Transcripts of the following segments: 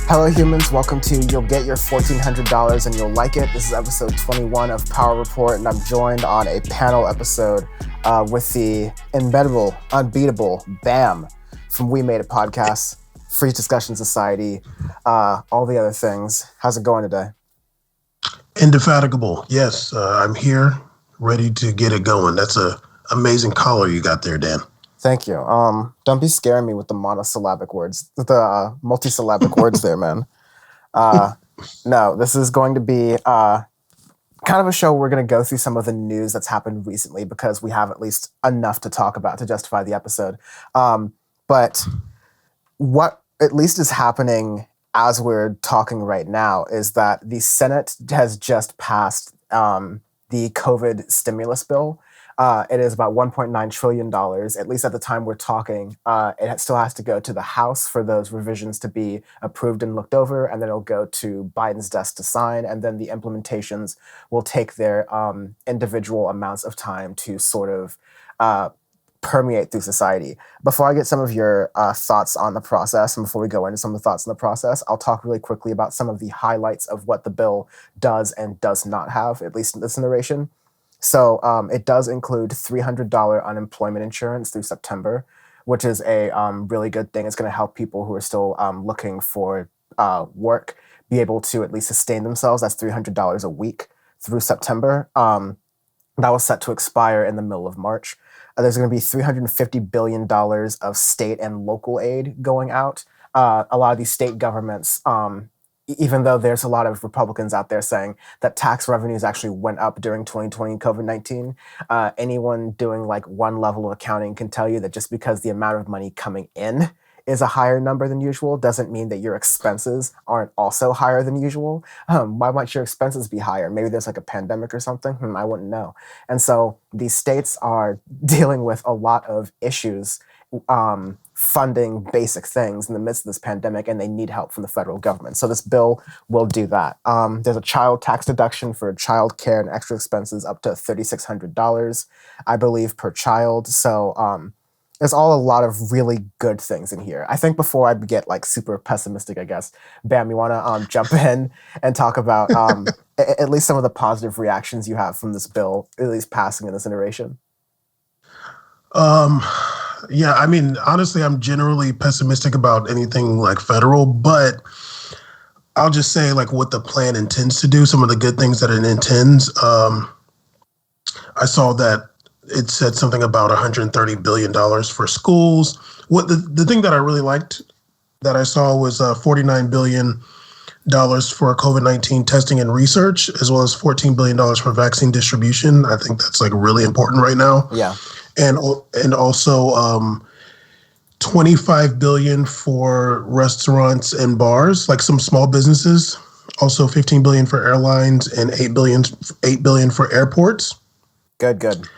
Hello, humans. Welcome to You'll Get Your $1,400 and You'll Like It. This is episode 21 of Power Report, and I'm joined on a panel episode with the imbettable, unbeatable BAM from We Made It Podcast, Free Discussion Society, all the other things. How's it going today? Indefatigable. Yes, I'm here, ready to get it going. That's a amazing collar you got there, Dan. Thank you. Don't be scaring me with the monosyllabic words, the multisyllabic words there, man. No, this is going to be kind of a show where we're going to go through some of the news that's happened recently because we have at least enough to talk about to justify the episode. But what at least is happening as we're talking right now is that the Senate has just passed the COVID stimulus bill. It is about $1.9 trillion, at least at the time we're talking. It still has to go to the House for those revisions to be approved and looked over, and then it'll go to Biden's desk to sign, and then the implementations will take their individual amounts of time to sort of permeate through society. Before I get some of your thoughts on the process, and before we go into some of the thoughts on the process, I'll talk really quickly about some of the highlights of what the bill does and does not have, at least in this narration. So it does include $300 unemployment insurance through September, which is a really good thing. It's going to help people who are still looking for work be able to at least sustain themselves. That's $300 a week through September. That was set to expire in the middle of March. There's going to be $350 billion of state and local aid going out. A lot of these state governments, even though there's a lot of Republicans out there saying that tax revenues actually went up during 2020 COVID-19, anyone doing like one level of accounting can tell you that just because the amount of money coming in is a higher number than usual doesn't mean that your expenses aren't also higher than usual. Why might your expenses be higher? Maybe there's like a pandemic or something. I wouldn't know. And so these states are dealing with a lot of issues funding basic things in the midst of this pandemic, and they need help from the federal government. So this bill will do that. There's a child tax deduction for child care and extra expenses up to $3,600, I believe, per child. So there's a lot of really good things in here. I think before I get like super pessimistic, I guess, Bam, you want to jump in and talk about at least some of the positive reactions you have from this bill, at least passing in this iteration? Yeah, I mean, honestly, I'm generally pessimistic about anything like federal, but I'll just say like what the plan intends to do, some of the good things that it intends. I saw that it said something about $130 billion for schools. What the thing that I really liked that I saw was $49 billion for COVID-19 testing and research, as well as $14 billion for vaccine distribution. I think that's like really important right now. Yeah. And also $25 billion for restaurants and bars, like some small businesses. Also $15 billion for airlines and $8 billion for airports. Good.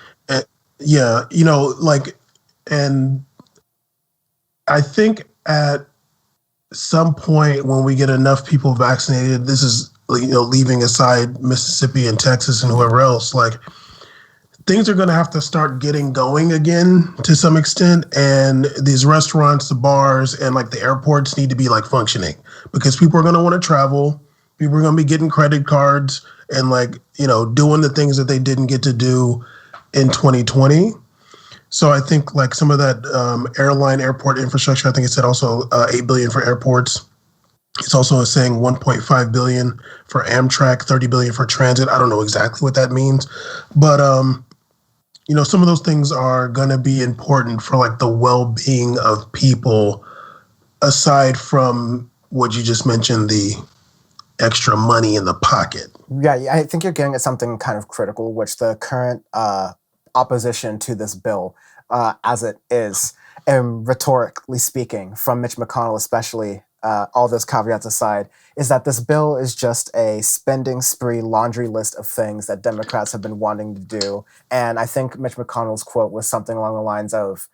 Yeah, and I think at some point when we get enough people vaccinated, this is, leaving aside Mississippi and Texas and whoever else, like things are going to have to start getting going again to some extent. And these restaurants, the bars, and like the airports need to be like functioning because people are going to want to travel. People are going to be getting credit cards and doing the things that they didn't get to do in 2020. So I think like some of that airport infrastructure, I think it said also $8 billion for airports. It's also saying $1.5 billion for Amtrak, $30 billion for transit. I don't know exactly what that means, but some of those things are going to be important for like the well-being of people, aside from what you just mentioned, the extra money in the pocket. Yeah, I think you're getting at something kind of critical, which the current opposition to this bill, as it is, and rhetorically speaking, from Mitch McConnell especially, all those caveats aside, is that this bill is just a spending spree laundry list of things that Democrats have been wanting to do. And I think Mitch McConnell's quote was something along the lines of,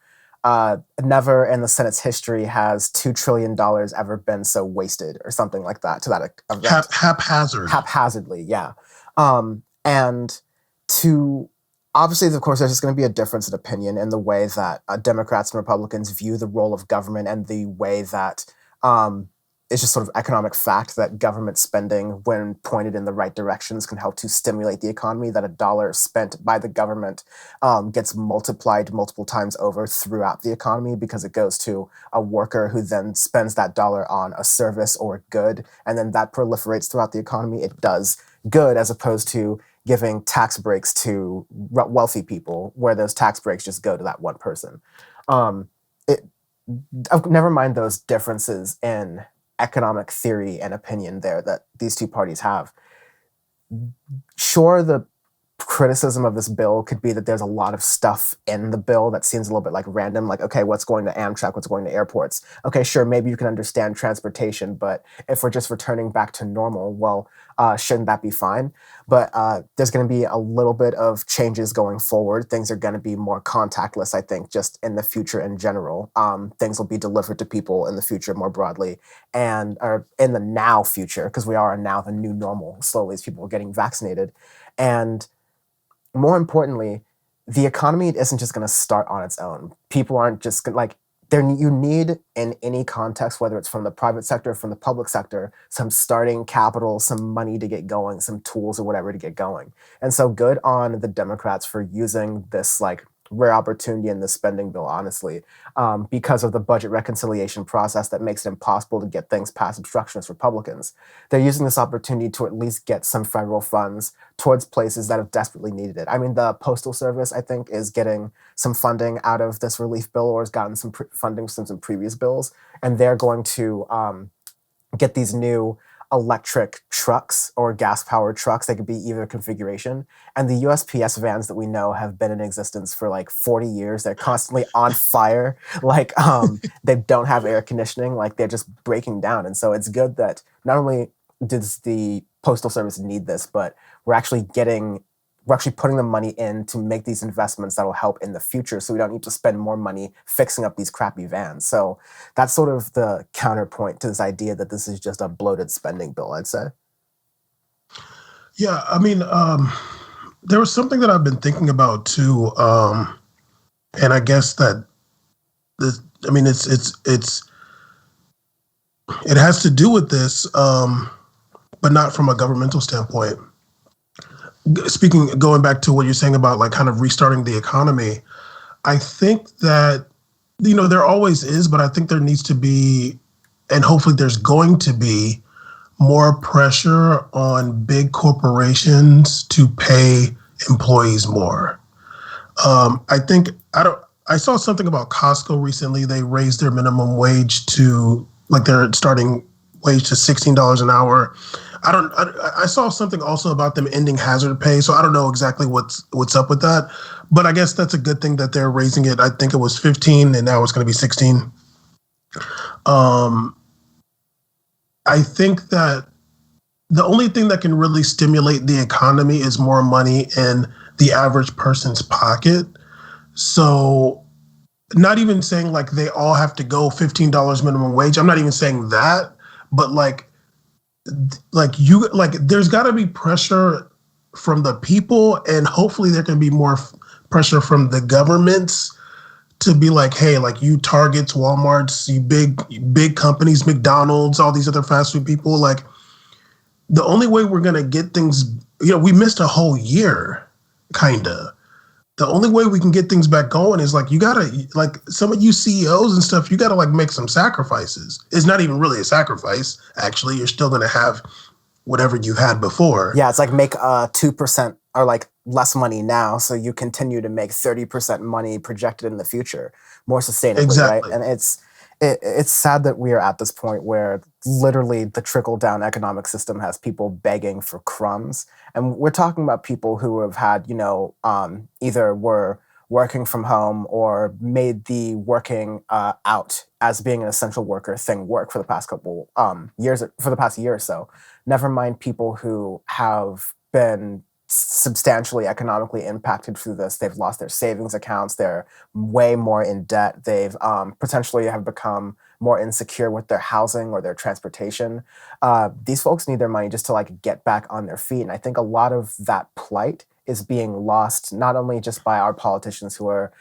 never in the Senate's history has $2 trillion ever been so wasted, or something like that, to that effect. Haphazardly, yeah. And to obviously, of course, there's just going to be a difference in opinion in the way that Democrats and Republicans view the role of government and the way that it's just sort of economic fact that government spending, when pointed in the right directions, can help to stimulate the economy. That a dollar spent by the government gets multiplied multiple times over throughout the economy because it goes to a worker who then spends that dollar on a service or a good, and then that proliferates throughout the economy. It does good as opposed to giving tax breaks to wealthy people, where those tax breaks just go to that one person. Um, it, Never mind those differences in economic theory and opinion there that these two parties have. Sure, the criticism of this bill could be that there's a lot of stuff in the bill that seems a little bit like random, like, okay, what's going to Amtrak, what's going to airports? Okay, sure, maybe you can understand transportation, but if we're just returning back to normal, well, shouldn't that be fine? But there's going to be a little bit of changes going forward. Things are going to be more contactless, I think, just in the future in general. Things will be delivered to people in the future more broadly, and or in the now future, because we are now the new normal slowly as people are getting vaccinated. And more importantly, the economy isn't just going to start on its own. People aren't just gonna, like, there. You need, in any context, whether it's from the private sector or from the public sector, some starting capital, some money to get going, some tools or whatever to get going. And so, good on the Democrats for using this like rare opportunity in the spending bill, honestly, because of the budget reconciliation process that makes it impossible to get things past obstructionist Republicans. They're using this opportunity to at least get some federal funds towards places that have desperately needed it. I mean, the Postal Service, I think, is getting some funding out of this relief bill, or has gotten some funding from some previous bills, and they're going to get these new electric trucks or gas powered trucks. They could be either configuration. And the USPS vans that we know have been in existence for like 40 years. They're constantly on fire. Like they don't have air conditioning. Like they're just breaking down. And so it's good that not only does the Postal Service need this, but we're actually putting the money in to make these investments that will help in the future, so we don't need to spend more money fixing up these crappy vans. So that's sort of the counterpoint to this idea that this is just a bloated spending bill, I'd say. Yeah, I mean, there was something that I've been thinking about too, and I guess that this, I mean, it has to do with this, but not from a governmental standpoint. Speaking, going back to what you're saying about like kind of restarting the economy, I think that, there always is, but I think there needs to be, and hopefully there's going to be more pressure on big corporations to pay employees more. I think I saw something about Costco recently. They raised their minimum wage to like their starting wage to $16 an hour. I saw something also about them ending hazard pay. So I don't know exactly what's up with that, but I guess that's a good thing that they're raising it. I think it was 15 and now it's going to be 16. I think that the only thing that can really stimulate the economy is more money in the average person's pocket. So not even saying like they all have to go $15 minimum wage. I'm not even saying that, but like there's got to be pressure from the people, and hopefully there can be more pressure from the governments to be like, hey, like you Targets, Walmarts, you big companies, McDonald's, all these other fast food people, like the only way we're going to get things, we missed a whole year, kind of. The only way we can get things back going is like, you got to, like some of you CEOs and stuff, you got to like make some sacrifices. It's not even really a sacrifice. Actually, you're still going to have whatever you had before. Yeah, it's like make 2% or like less money now, so you continue to make 30% money projected in the future, more sustainably, Exactly. right? And it's sad that we are at this point where literally the trickle down economic system has people begging for crumbs, and we're talking about people who have had either were working from home or made the working out as being an essential worker thing work for the past couple years, for the past year or so. Never mind people who have been substantially economically impacted through this. They've lost their savings accounts. They're way more in debt. They've potentially have become more insecure with their housing or their transportation. These folks need their money just to like get back on their feet. And I think a lot of that plight is being lost, not only just by our politicians who are,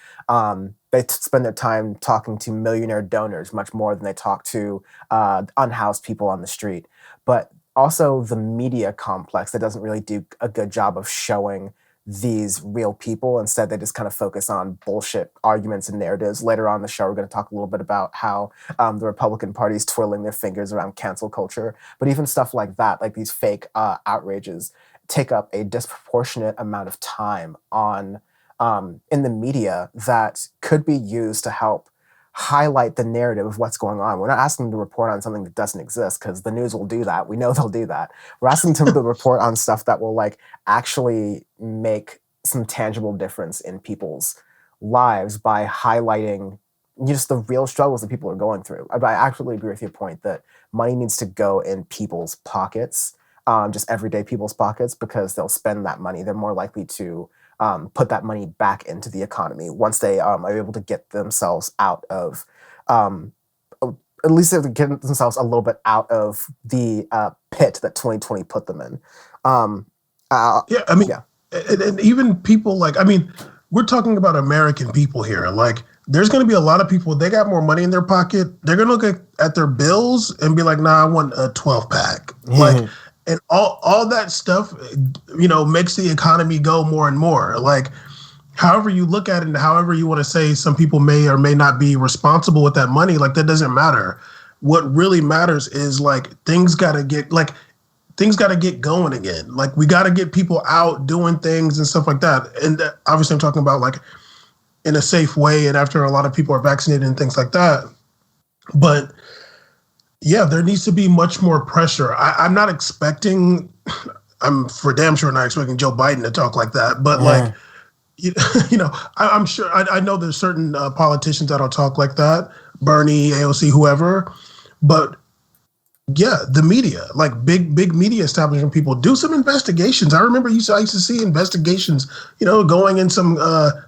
spend their time talking to millionaire donors much more than they talk to unhoused people on the street, but also the media complex that doesn't really do a good job of showing these real people. Instead, they just kind of focus on bullshit arguments and narratives. Later on in the show, we're going to talk a little bit about how the Republican Party is twirling their fingers around cancel culture. But even stuff like that, like these fake outrages, take up a disproportionate amount of time on in the media that could be used to help highlight the narrative of what's going on. We're not asking them to report on something that doesn't exist because the news will do that. We know they'll do that. We're asking them to report on stuff that will like actually make some tangible difference in people's lives by highlighting just the real struggles that people are going through. I actually agree with your point that money needs to go in people's pockets, just everyday people's pockets, because they'll spend that money. They're more likely to put that money back into the economy once they are able to get themselves out of, at least they get themselves a little bit out of the pit that 2020 put them in. Yeah, I mean, yeah. and even people like, I mean, we're talking about American people here. Like, there's going to be a lot of people, they got more money in their pocket. They're going to look at their bills and be like, nah, I want a 12 pack. Like, and all that stuff, you know, makes the economy go more and more. Like, however you look at it and however you want to say some people may or may not be responsible with that money, like, that doesn't matter. What really matters is, like, things got to get going again. Like, we got to get people out doing things and stuff like that. And obviously I'm talking about, like, in a safe way and after a lot of people are vaccinated and things like that. But yeah, there needs to be much more pressure. I'm not expecting, I'm for damn sure not expecting Joe Biden to talk like that, but like, you know, I'm sure, I know there's certain politicians that'll talk like that, Bernie, AOC, whoever, but yeah, the media, like big media establishment people, do some investigations. I remember I used to see investigations, you know, going in some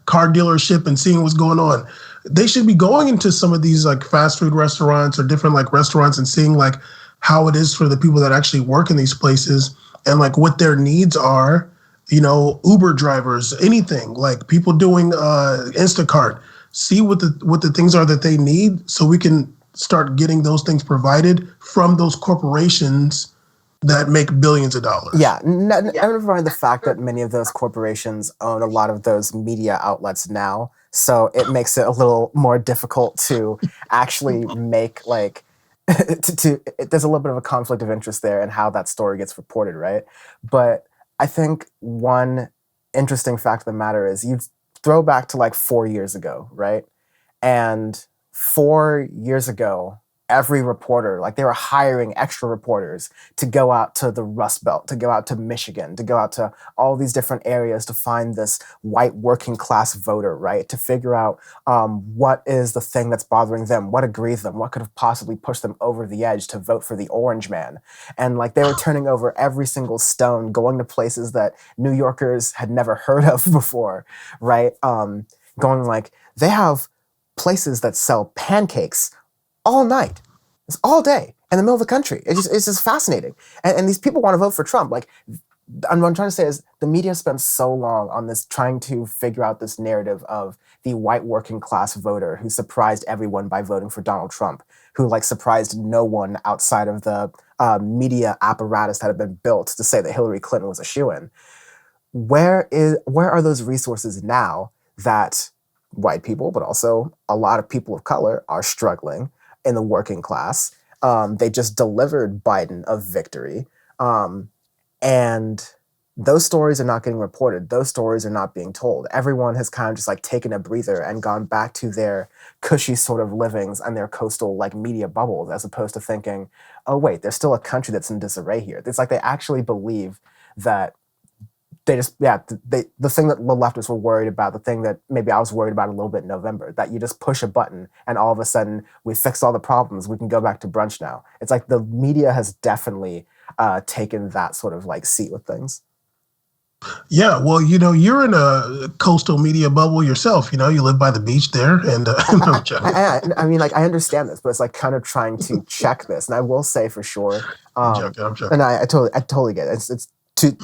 car dealership and seeing what's going on. They should be going into some of these like fast food restaurants or different like restaurants and seeing like how it is for the people that actually work in these places and like what their needs are, you know, Uber drivers, anything, like people doing Instacart, see what the things are that they need so we can start getting those things provided from those corporations that make billions of dollars. Yeah, never mind the fact that many of those corporations own a lot of those media outlets now, so it makes it a little more difficult to actually make like there's a little bit of a conflict of interest there in how that story gets reported, right? But I think one interesting fact of the matter is you throw back to like 4 years ago, right? And 4 years ago, every reporter, like they were hiring extra reporters to go out to the Rust Belt, to go out to Michigan, to go out to all these different areas to find this white working class voter, right? To figure out what is the thing that's bothering them, what agrees them, what could have possibly pushed them over the edge to vote for the orange man. And like they were turning over every single stone, going to places that New Yorkers had never heard of before, right? Going like, they have places that sell pancakes all night, it's all day in the middle of the country. It's just fascinating. And these people want to vote for Trump. Like, what I'm trying to say is the media spends so long on this trying to figure out this narrative of the white working class voter who surprised everyone by voting for Donald Trump, who like surprised no one outside of the media apparatus that had been built to say that Hillary Clinton was a shoo-in. Where are those resources now that white people, but also a lot of people of color are struggling in the working class? They just delivered Biden a victory. And those stories are not getting reported. Those stories are not being told. Everyone has kind of just like taken a breather and gone back to their cushy sort of livings and their coastal like media bubbles, as opposed to thinking, oh wait, there's still a country that's in disarray here. It's like they actually believe that the thing that the leftists were worried about, the thing that maybe I was worried about a little bit in November, that you just push a button and all of a sudden we fixed all the problems, we can go back to brunch now. It's like the media has definitely taken that sort of like seat with things. Yeah, well, you know, you're in a coastal media bubble yourself. You know, you live by the beach there, and I mean, like, I understand this, but it's like kind of trying to check this. And I will say for sure, I'm joking. and I totally get it. It's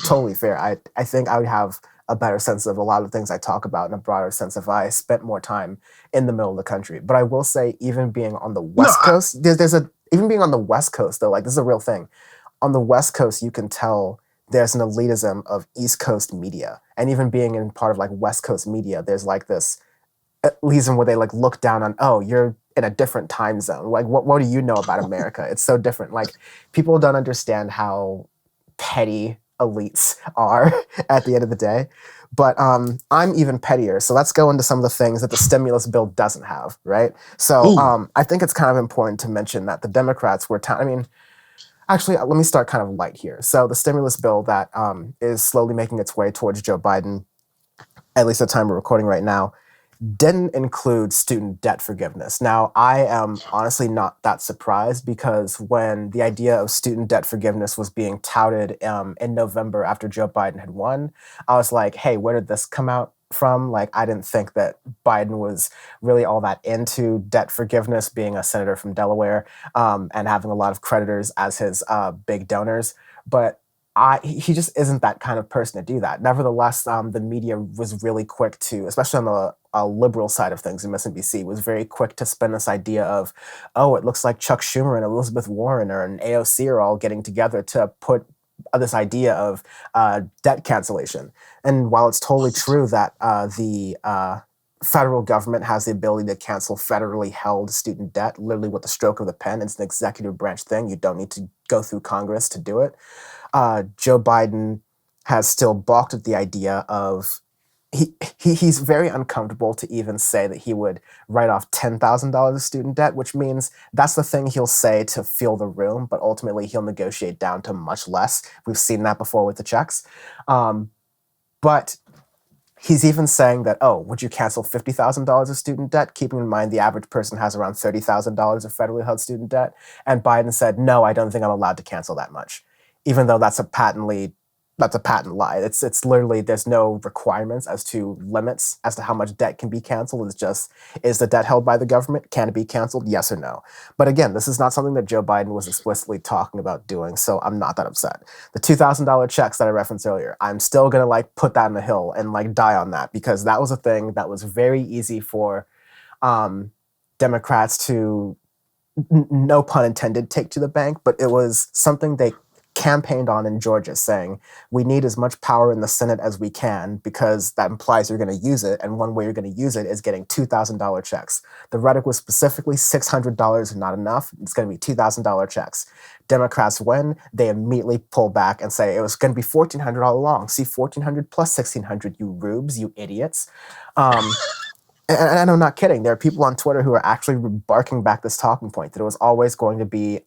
totally fair. I think I would have a better sense of a lot of things I talk about in a broader sense if I spent more time in the middle of the country. But I will say, even being on the No, West Coast, there's a even being on the West Coast though, like this is a real thing. On the West Coast, you can tell there's an elitism of East Coast media, and even being in part of like West Coast media, there's like this elitism where they like look down on, oh, you're in a different time zone. Like, what do you know about America? It's so different. Like, people don't understand how petty elites are at the end of the day. But I'm even pettier. So let's go into some of the things that the stimulus bill doesn't have, right? So ooh, I think it's kind of important to mention that the Democrats were, I mean, actually, let me start kind of light here. So the stimulus bill that is slowly making its way towards Joe Biden, at least at the time we're recording right now, didn't include student debt forgiveness. Now, I am honestly not that surprised because when the idea of student debt forgiveness was being touted in November after Joe Biden had won, I was like, hey, where did this come out from? Like, I didn't think that Biden was really all that into debt forgiveness, being a senator from Delaware and having a lot of creditors as his big donors. But he just isn't that kind of person to do that. Nevertheless, the media was really quick to, especially on the liberal side of things in MSNBC, was very quick to spin this idea of, oh, it looks like Chuck Schumer and Elizabeth Warren or an AOC are all getting together to put this idea of debt cancellation. And while it's totally true that the federal government has the ability to cancel federally held student debt, literally with the stroke of the pen, it's an executive branch thing. You don't need to go through Congress to do it. Joe Biden has still balked at the idea of he's very uncomfortable to even say that he would write off $10,000 of student debt, which means that's the thing he'll say to fill the room, but ultimately he'll negotiate down to much less. We've seen that before with the checks. But he's even saying that, oh, would you cancel $50,000 of student debt? Keeping in mind the average person has around $30,000 of federally held student debt. And Biden said, no, I don't think I'm allowed to cancel that much, even though that's a patent lie. It's literally, there's no requirements as to limits as to how much debt can be canceled. It's just, is the debt held by the government? Can it be canceled? Yes or no? But again, this is not something that Joe Biden was explicitly talking about doing, so I'm not that upset. The $2,000 checks that I referenced earlier, I'm still gonna like put that in the hill and like die on that, because that was a thing that was very easy for Democrats to, no pun intended, take to the bank, but it was something they campaigned on in Georgia, saying we need as much power in the Senate as we can because that implies you're going to use it, and one way you're going to use it is getting $2,000 checks. The rhetoric was specifically $600 is not enough. It's going to be $2,000 checks. Democrats win, they immediately pull back and say it was going to be $1,400 all along. See, $1,400 plus $1,600, you rubes, you idiots. And I'm not kidding. There are people on Twitter who are actually barking back this talking point that it was always going to be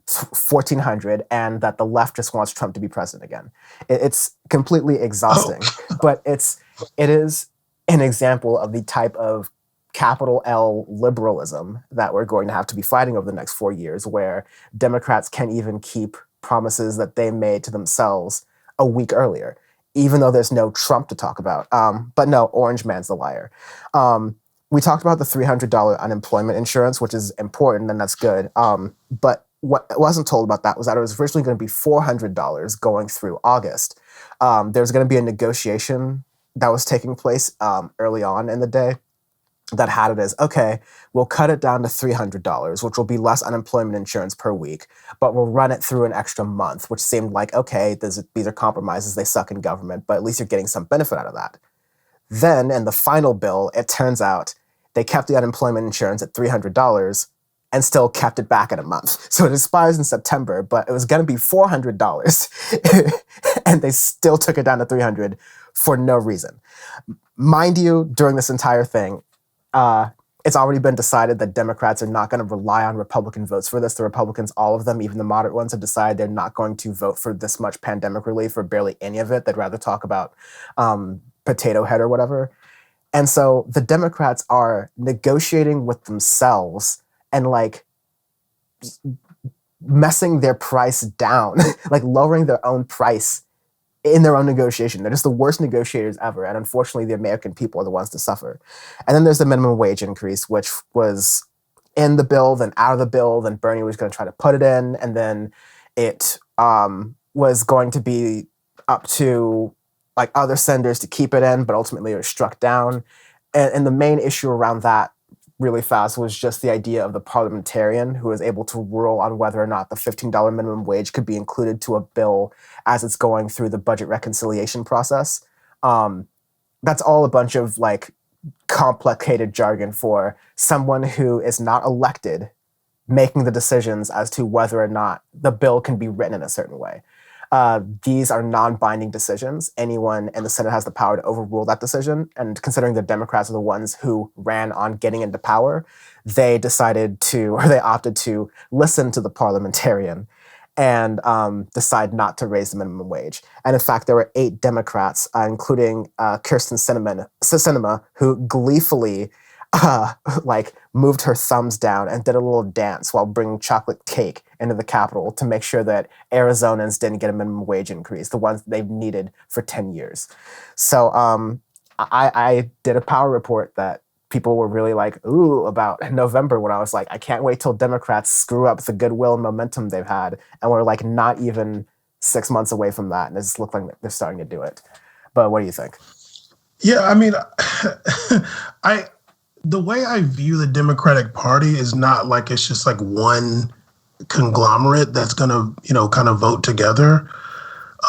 1,400 and that the left just wants Trump to be president again. It's completely exhausting, but it is an example of the type of capital L liberalism that we're going to have to be fighting over the next 4 years, where Democrats can't even keep promises that they made to themselves a week earlier, even though there's no Trump to talk about. But no, Orange Man's the liar. We talked about the $300 unemployment insurance, which is important and that's good. But what wasn't told about that was that it was originally going to be $400 going through August. There's going to be a negotiation that was taking place early on in the day that had it as, okay, we'll cut it down to $300, which will be less unemployment insurance per week, but we'll run it through an extra month, which seemed like, okay, these are compromises, they suck in government, but at least you're getting some benefit out of that. Then in the final bill, it turns out they kept the unemployment insurance at $300 and still kept it back at a month. So it expires in September, but it was going to be $400 and they still took it down to $300 for no reason. Mind you, during this entire thing, it's already been decided that Democrats are not going to rely on Republican votes for this. The Republicans, all of them, even the moderate ones, have decided they're not going to vote for this much pandemic relief or barely any of it. They'd rather talk about potato head or whatever. And so the Democrats are negotiating with themselves and like messing their price down, like lowering their own price in their own negotiation. They're just the worst negotiators ever. And unfortunately, the American people are the ones to suffer. And then there's the minimum wage increase, which was in the bill, then out of the bill, then Bernie was going to try to put it in. And then it was going to be up to like other senators to keep it in, but ultimately it was struck down. And the main issue around that really fast was just the idea of the parliamentarian who was able to rule on whether or not the $15 minimum wage could be included to a bill as it's going through the budget reconciliation process. That's all a bunch of like complicated jargon for someone who is not elected making the decisions as to whether or not the bill can be written in a certain way. These are non-binding decisions. Anyone in the Senate has the power to overrule that decision. And considering the Democrats are the ones who ran on getting into power, they decided to, or they opted to listen to the parliamentarian and decide not to raise the minimum wage. And in fact, there were 8 Democrats, including Kirsten Sinema, who gleefully like moved her thumbs down and did a little dance while bringing chocolate cake into the Capitol to make sure that Arizonans didn't get a minimum wage increase, the ones they've needed for 10 years. So I did a power report that people were really like, ooh, about November, when I was like, I can't wait till Democrats screw up the goodwill and momentum they've had. And we're like not even 6 months away from that. And it just looked like they're starting to do it. But what do you think? Yeah, I mean, the way I view the Democratic Party is not like it's just like one conglomerate that's going to, kind of vote together.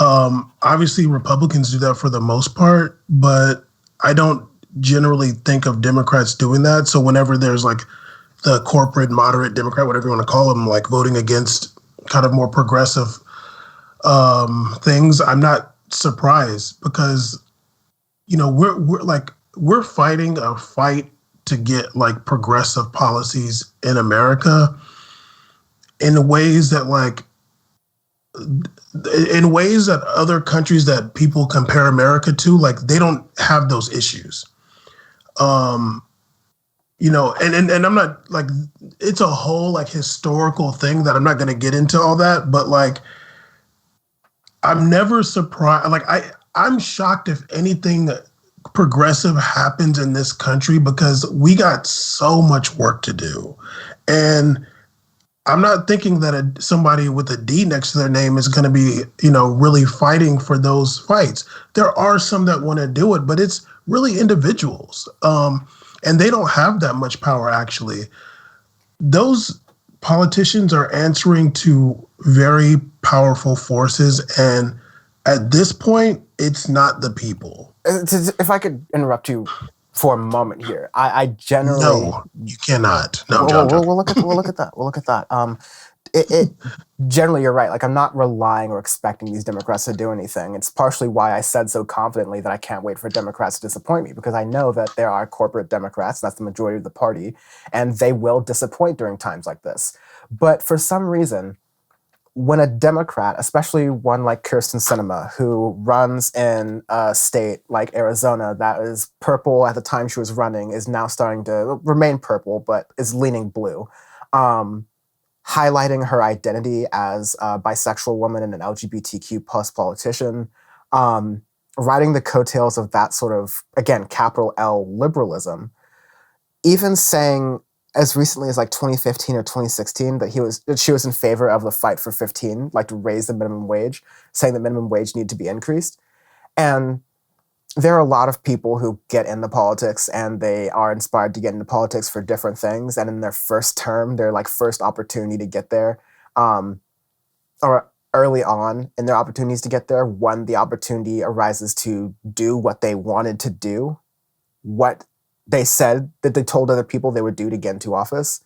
Obviously, Republicans do that for the most part, but I don't generally think of Democrats doing that. So whenever there's like the corporate, moderate Democrat, whatever you want to call them, like voting against kind of more progressive things, I'm not surprised because, we're fighting a fight to get like progressive policies in America in ways that other countries that people compare America to, like they don't have those issues. And I'm not like, it's a whole like historical thing that I'm not going to get into all that, but like, I'm never surprised. Like I'm shocked if anything progressive happens in this country because we got so much work to do. And I'm not thinking that somebody with a D next to their name is going to be, really fighting for those fights. There are some that want to do it, but it's really individuals. And they don't have that much power, actually. Those politicians are answering to very powerful forces. And at this point, it's not the people. If I could interrupt you for a moment here, I generally No, you cannot. No, we'll look at that. We'll look at that. It generally, you're right. Like I'm not relying or expecting these Democrats to do anything. It's partially why I said so confidently that I can't wait for Democrats to disappoint me, because I know that there are corporate Democrats, that's the majority of the party, and they will disappoint during times like this. But for some reason, when a Democrat, especially one like Kirsten Sinema, who runs in a state like Arizona that is purple at the time she was running, is now starting to remain purple, but is leaning blue, highlighting her identity as a bisexual woman and an LGBTQ plus politician, riding the coattails of that sort of, again, capital L liberalism, even saying as recently as like 2015 or 2016 that she was in favor of the fight for 15, like to raise the minimum wage, saying the minimum wage needed to be increased. And there are a lot of people who get into politics and they are inspired to get into politics for different things. And in their first term, their like first opportunity to get there, or early on in their opportunities to get there, when the opportunity arises to do what they wanted to do, what they said that they told other people they would do to get into office,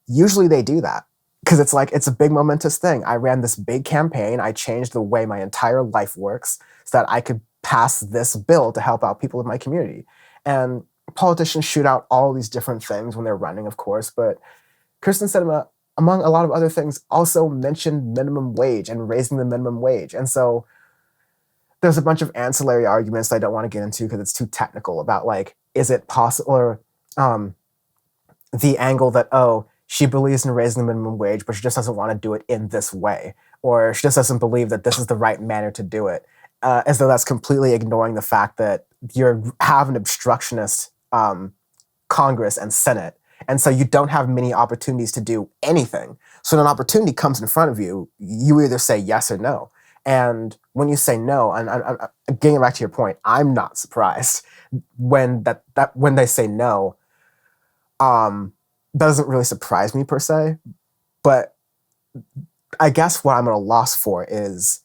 usually they do that. Because it's like, it's a big momentous thing. I ran this big campaign. I changed the way my entire life works so that I could pass this bill to help out people in my community. And politicians shoot out all these different things when they're running, of course. But Kirsten Sinema, among a lot of other things, also mentioned minimum wage and raising the minimum wage. And so there's a bunch of ancillary arguments that I don't want to get into because it's too technical about like, is it possible, or the angle that, oh, she believes in raising the minimum wage, but she just doesn't want to do it in this way, or she just doesn't believe that this is the right manner to do it, as though that's completely ignoring the fact that you have an obstructionist Congress and Senate, and so you don't have many opportunities to do anything. So when an opportunity comes in front of you, you either say yes or no. And when you say no, and getting back to your point, I'm not surprised when when they say no. Doesn't really surprise me per se, but I guess what I'm at a loss for is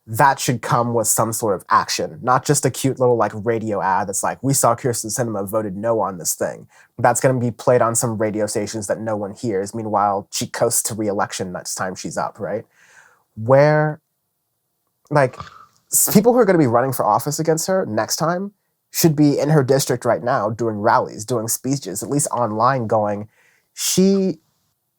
that should come with some sort of action, not just a cute little like radio ad that's like, we saw Kirsten Sinema voted no on this thing. That's going to be played on some radio stations that no one hears. Meanwhile, she coasts to re-election next time she's up, right? Where, like, people who are going to be running for office against her next time should be in her district right now doing rallies, doing speeches, at least online going, she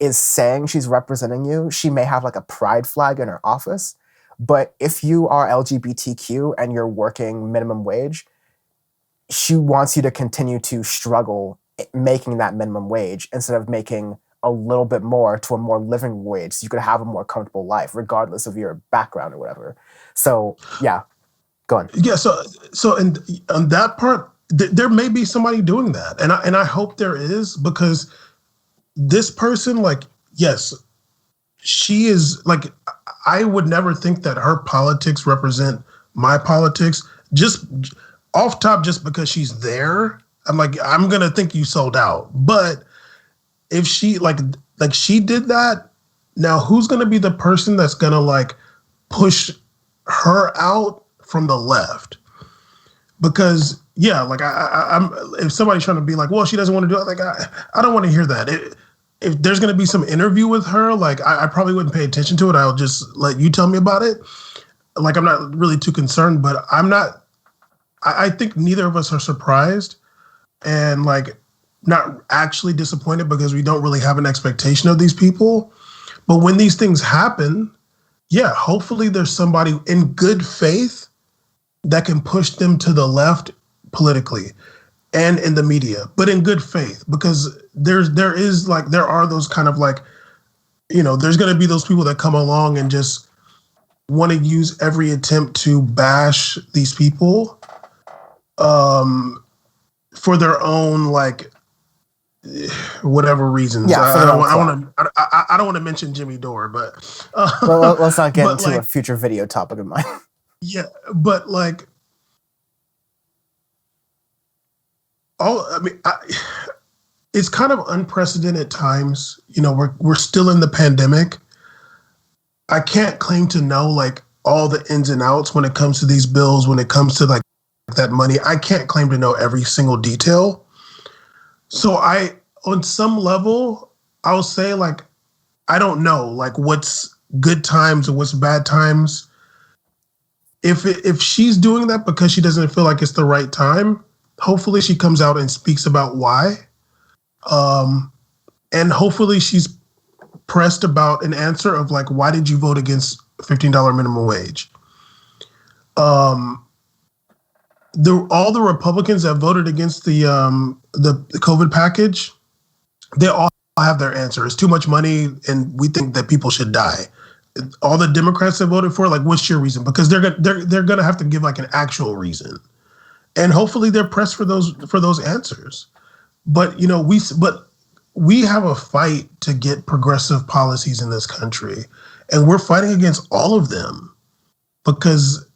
is saying she's representing you. She may have like a pride flag in her office, but if you are LGBTQ and you're working minimum wage, she wants you to continue to struggle making that minimum wage instead of making a little bit more to a more living wage so you could have a more comfortable life regardless of your background or whatever. So yeah, go on. Yeah, so and on that part, there may be somebody doing that, and I hope there is, because this person, like, yes, she is like, I would never think that her politics represent my politics. Just off top, just because she's there, I'm like, I'm gonna think you sold out. But if she like she did that, now who's gonna be the person that's gonna like push her out from the left? Because yeah, like I'm if somebody's trying to be like, well, she doesn't want to do it, like I don't want to hear that. If there's going to be some interview with her, like I probably wouldn't pay attention to it. I'll just let you tell me about it. Like I'm not really too concerned, but I'm not. I think neither of us are surprised, and like not actually disappointed because we don't really have an expectation of these people. But when these things happen, yeah, hopefully there's somebody in good faith that can push them to the left politically and in the media, but in good faith, because there are those kind of like, there's going to be those people that come along and just want to use every attempt to bash these people for their own like whatever reasons. Yeah, I don't want to mention Jimmy Dore, but well, let's not get into like, a future video topic of mine. Yeah, but like, it's kind of unprecedented times. We're still in the pandemic. I can't claim to know like all the ins and outs when it comes to these bills, when it comes to like that money. I can't claim to know every single detail. So on some level, I'll say like, I don't know like what's good times and what's bad times. If she's doing that because she doesn't feel like it's the right time, hopefully she comes out and speaks about why. And hopefully she's pressed about an answer of like, why did you vote against $15 minimum wage? All the Republicans that voted against the COVID package, they all have their answer. It's too much money, and we think that people should die. All the Democrats that voted for, like, what's your reason? Because they're gonna have to give like an actual reason, and hopefully they're pressed for those answers. But we have a fight to get progressive policies in this country, and we're fighting against all of them because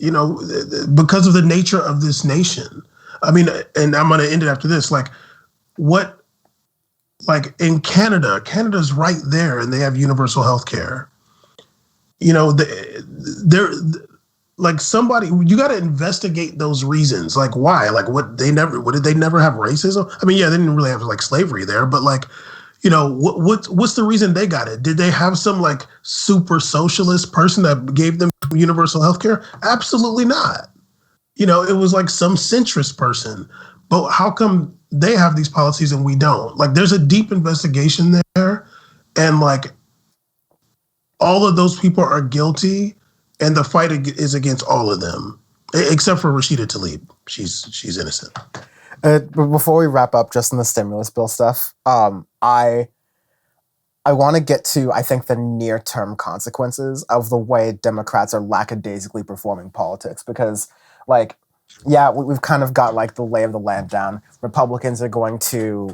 of the nature of this nation. I mean, and I'm gonna end it after this. Like in Canada's right there, and they have universal health care. They're like, somebody, you got to investigate those reasons. Like, why? Like, what did they never have racism? I mean, yeah, they didn't really have like slavery there, but like, what's the reason they got it? Did they have some like super socialist person that gave them universal health care? Absolutely not. It was like some centrist person. But how come they have these policies and we don't? Like, there's a deep investigation there, and like all of those people are guilty, and the fight is against all of them, except for Rashida Tlaib. She's innocent. But before we wrap up, just in the stimulus bill stuff, I want to get to, I think, the near-term consequences of the way Democrats are lackadaisically performing politics, because, like, yeah, we've kind of got like the lay of the land down. Republicans are going to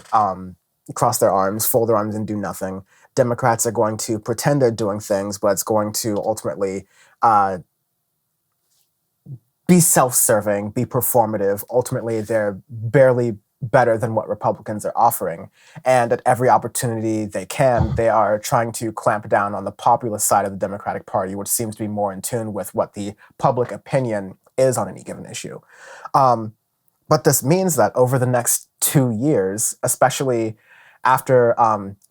cross their arms, fold their arms, and do nothing. Democrats are going to pretend they're doing things, but it's going to ultimately be self-serving, be performative. Ultimately, they're barely better than what Republicans are offering. And at every opportunity they can, they are trying to clamp down on the populist side of the Democratic Party, which seems to be more in tune with what the public opinion is on any given issue. But this means that over the next 2 years, especially after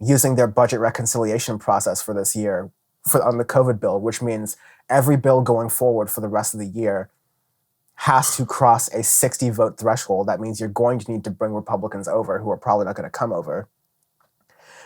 using their budget reconciliation process for this year on the COVID bill, which means every bill going forward for the rest of the year has to cross a 60 vote threshold. That means you're going to need to bring Republicans over who are probably not going to come over.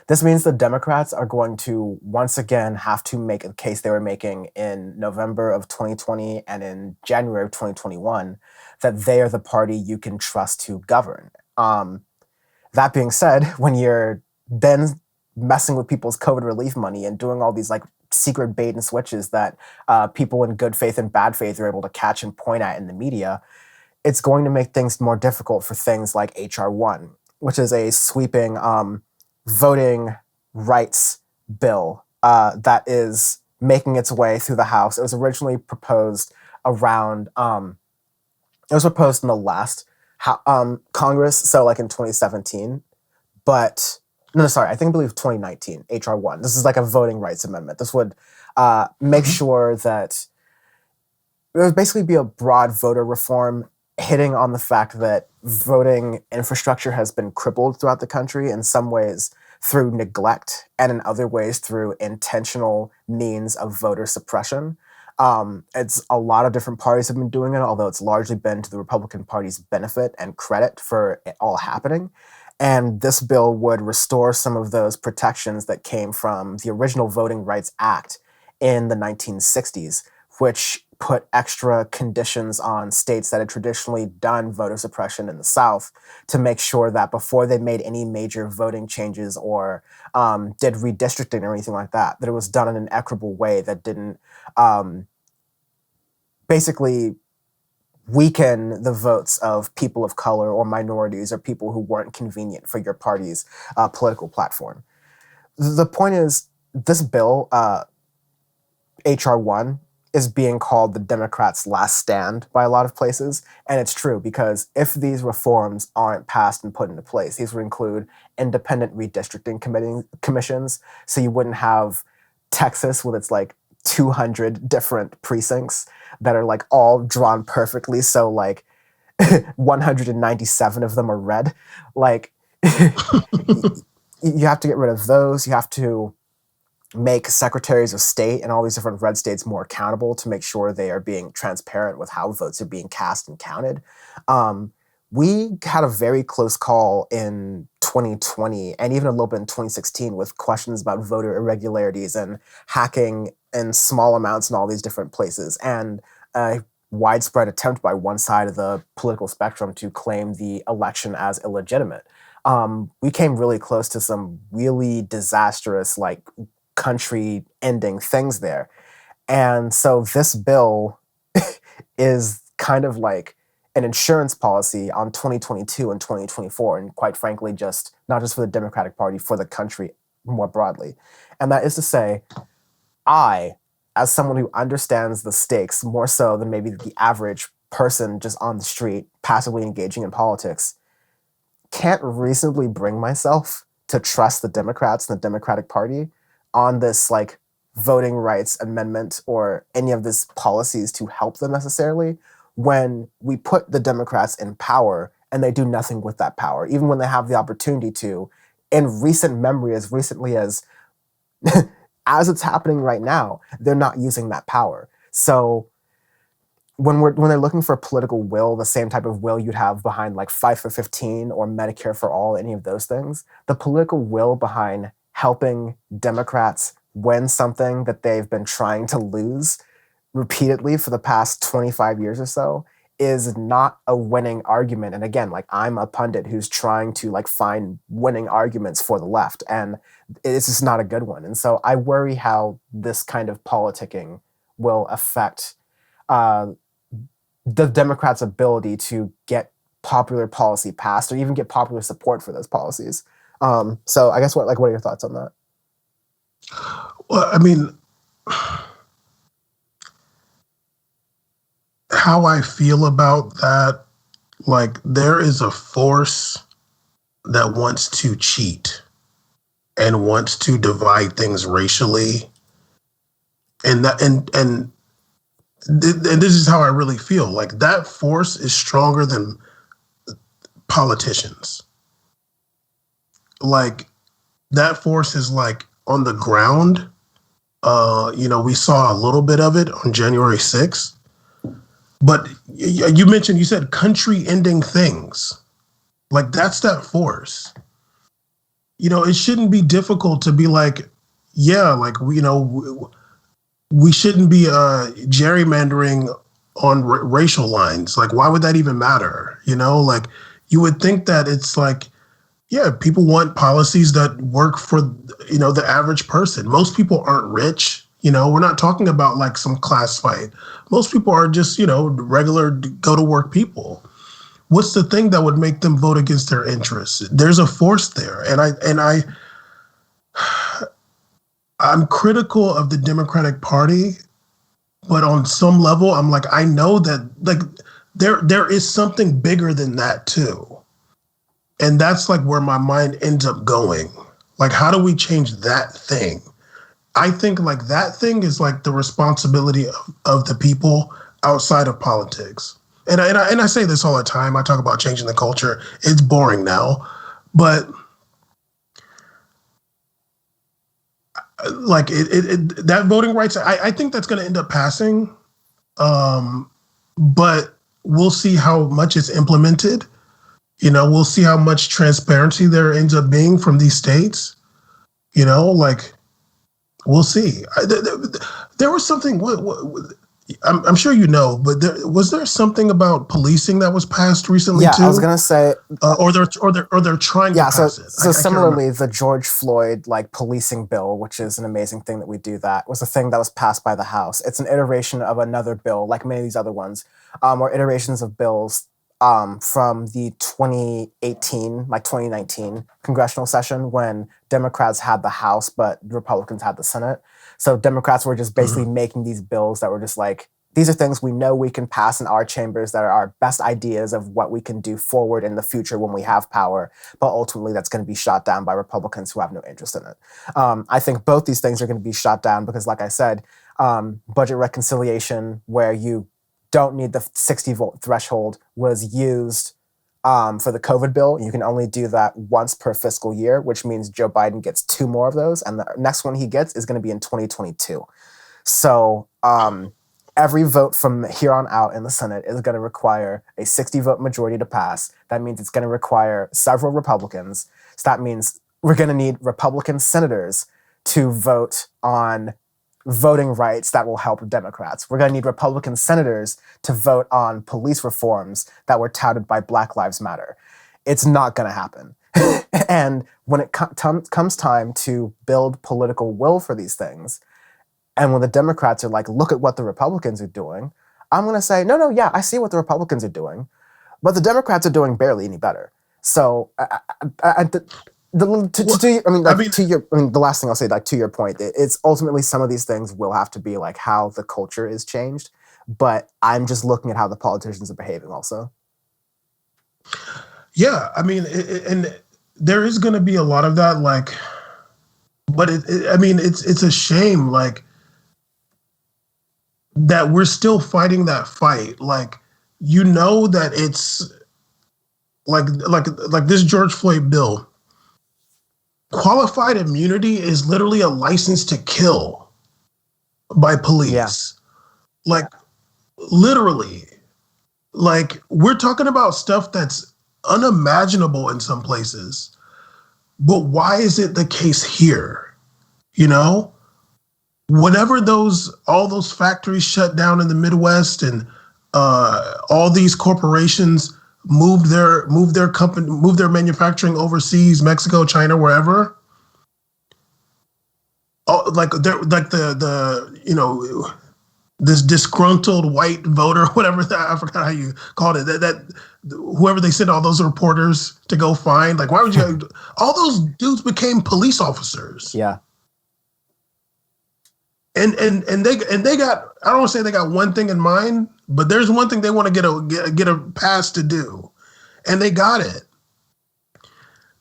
This means the Democrats are going to once again have to make a case they were making in November of 2020 and in January of 2021 that they are the party you can trust to govern. That being said, when you're then messing with people's COVID relief money and doing all these like secret bait and switches that people in good faith and bad faith are able to catch and point at in the media, it's going to make things more difficult for things like H.R. 1, which is a sweeping voting rights bill that is making its way through the House. It was originally proposed around, it was proposed in the last Congress, so like in 2017, but no, sorry, I believe 2019, H.R. 1. This is like a voting rights amendment. This would make sure that it would basically be a broad voter reform hitting on the fact that voting infrastructure has been crippled throughout the country, in some ways through neglect and in other ways through intentional means of voter suppression. It's a lot of different parties have been doing it, although it's largely been to the Republican Party's benefit and credit for it all happening. And this bill would restore some of those protections that came from the original Voting Rights Act in the 1960s, which put extra conditions on states that had traditionally done voter suppression in the South to make sure that before they made any major voting changes or did redistricting or anything like that, that it was done in an equitable way that didn't basically weaken the votes of people of color or minorities or people who weren't convenient for your party's political platform. The point is, this bill, H.R. 1, is being called the Democrats' last stand by a lot of places. And it's true, because if these reforms aren't passed and put into place, these would include independent redistricting commissions. So you wouldn't have Texas with its like 200 different precincts that are like all drawn perfectly. So like 197 of them are red. Like you have to get rid of those. You have to make secretaries of state and all these different red states more accountable to make sure they are being transparent with how votes are being cast and counted. We had a very close call in 2020 and even a little bit in 2016 with questions about voter irregularities and hacking in small amounts in all these different places, and a widespread attempt by one side of the political spectrum to claim the election as illegitimate. We came really close to some really disastrous, like, country-ending things there. And so this bill is kind of like an insurance policy on 2022 and 2024, and quite frankly, just not just for the Democratic Party, for the country more broadly. And that is to say, I, as someone who understands the stakes more so than maybe the average person just on the street passively engaging in politics, can't reasonably bring myself to trust the Democrats and the Democratic Party on this like voting rights amendment or any of these policies to help them necessarily, when we put the Democrats in power and they do nothing with that power, even when they have the opportunity to, in recent memory, as recently as as it's happening right now, they're not using that power. So when they're looking for political will, the same type of will you'd have behind like 5 for 15 or Medicare for all, any of those things, the political will behind helping Democrats win something that they've been trying to lose repeatedly for the past 25 years or so is not a winning argument. And again, like, I'm a pundit who's trying to like find winning arguments for the left, and it's just not a good one. And so I worry how this kind of politicking will affect the Democrats' ability to get popular policy passed or even get popular support for those policies. So I guess what are your thoughts on that? Well, I mean, how I feel about that, like there is a force that wants to cheat and wants to divide things racially, and that and this is how I really feel. Like that force is stronger than politicians. Like that force is like on the ground. We saw a little bit of it on January 6th. But you said country ending things. Like that's that force. It shouldn't be difficult to be like, yeah, like we shouldn't be gerrymandering on racial lines. Like, why would that even matter? Like you would think that it's like, yeah, people want policies that work for the average person. Most people aren't rich. We're not talking about like some class fight. Most people are just regular go to work people. What's the thing that would make them vote against their interests? There's a force there, and I'm critical of the Democratic Party, but on some level, I'm like, I know that like there is something bigger than that too. And that's like where my mind ends up going. Like, how do we change that thing? I think like that thing is like the responsibility of the people outside of politics. And I say this all the time. I talk about changing the culture. It's boring now, but like that voting rights, I think that's going to end up passing. But we'll see how much it's implemented. We'll see how much transparency there ends up being from these states. Like we'll see. There was something. I'm sure but was there something about policing that was passed recently Yeah, too? I was gonna say, or they're trying to pass it. So similarly, the George Floyd like policing bill, which is an amazing thing that we do that, was a thing that was passed by the House. It's an iteration of another bill, like many of these other ones, or iterations of bills from the 2018, like 2019 congressional session when Democrats had the House, but Republicans had the Senate. So Democrats were just basically making these bills that were just like, these are things we know we can pass in our chambers that are our best ideas of what we can do forward in the future when we have power. But ultimately, that's going to be shot down by Republicans who have no interest in it. I think both these things are going to be shot down because, like I said, budget reconciliation, where you don't need the 60-vote threshold, was used for the COVID bill. You can only do that once per fiscal year, which means Joe Biden gets 2 more of those. And the next one he gets is going to be in 2022. So every vote from here on out in the Senate is going to require a 60-vote majority to pass. That means it's going to require several Republicans. So that means we're going to need Republican senators to vote on voting rights that will help Democrats. We're going to need Republican senators to vote on police reforms that were touted by Black Lives Matter. It's not going to happen. And when it comes time to build political will for these things, and when the Democrats are like, look at what the Republicans are doing, I'm going to say, no, yeah, I see what the Republicans are doing, but the Democrats are doing barely any better. So the last thing I'll say, like to your point, it's ultimately some of these things will have to be like how the culture is changed, but I'm just looking at how the politicians are behaving also. Yeah, I mean, and there is going to be a lot of that, like, but it's a shame, like, that we're still fighting that fight. Like, that it's like this George Floyd bill. Qualified immunity is literally a license to kill by police. Yeah. Like, literally. Like, we're talking about stuff that's unimaginable in some places. But why is it the case here? Whenever all those factories shut down in the Midwest and all these corporations moved their manufacturing overseas, Mexico, China, wherever. Oh, like this disgruntled white voter, whatever I forgot how you called it. That whoever they sent all those reporters to go find, like, why would you? All those dudes became police officers. Yeah. and they got, I don't want to say they got one thing in mind, but there's one thing they want to get a pass to do, and they got it.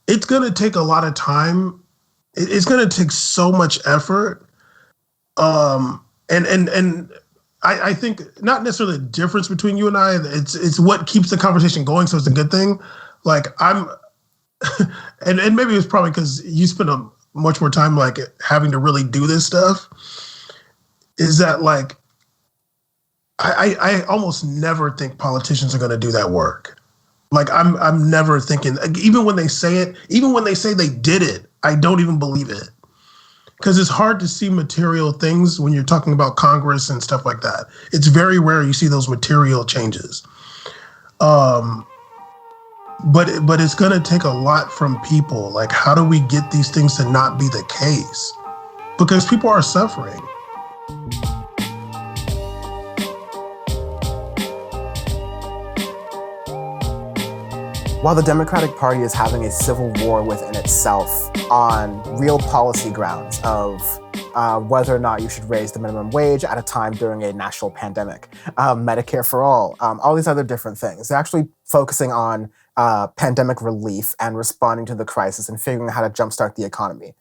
It's going to take a lot of time. It's going to take so much effort. And I think not necessarily the difference between you and I. It's what keeps the conversation going. So it's a good thing. Like I'm, and maybe it's probably because you spend a much more time like having to really do this stuff. Is that like I almost never think politicians are going to do that work. Like I'm never thinking, even when they say it, even when they say they did it, I don't even believe it. Because it's hard to see material things when you're talking about Congress and stuff like that. It's very rare you see those material changes. But it's going to take a lot from people. Like, how do we get these things to not be the case? Because people are suffering. While the Democratic Party is having a civil war within itself on real policy grounds of whether or not you should raise the minimum wage at a time during a national pandemic, Medicare for all these other different things. They're actually focusing on pandemic relief and responding to the crisis and figuring out how to jumpstart the economy.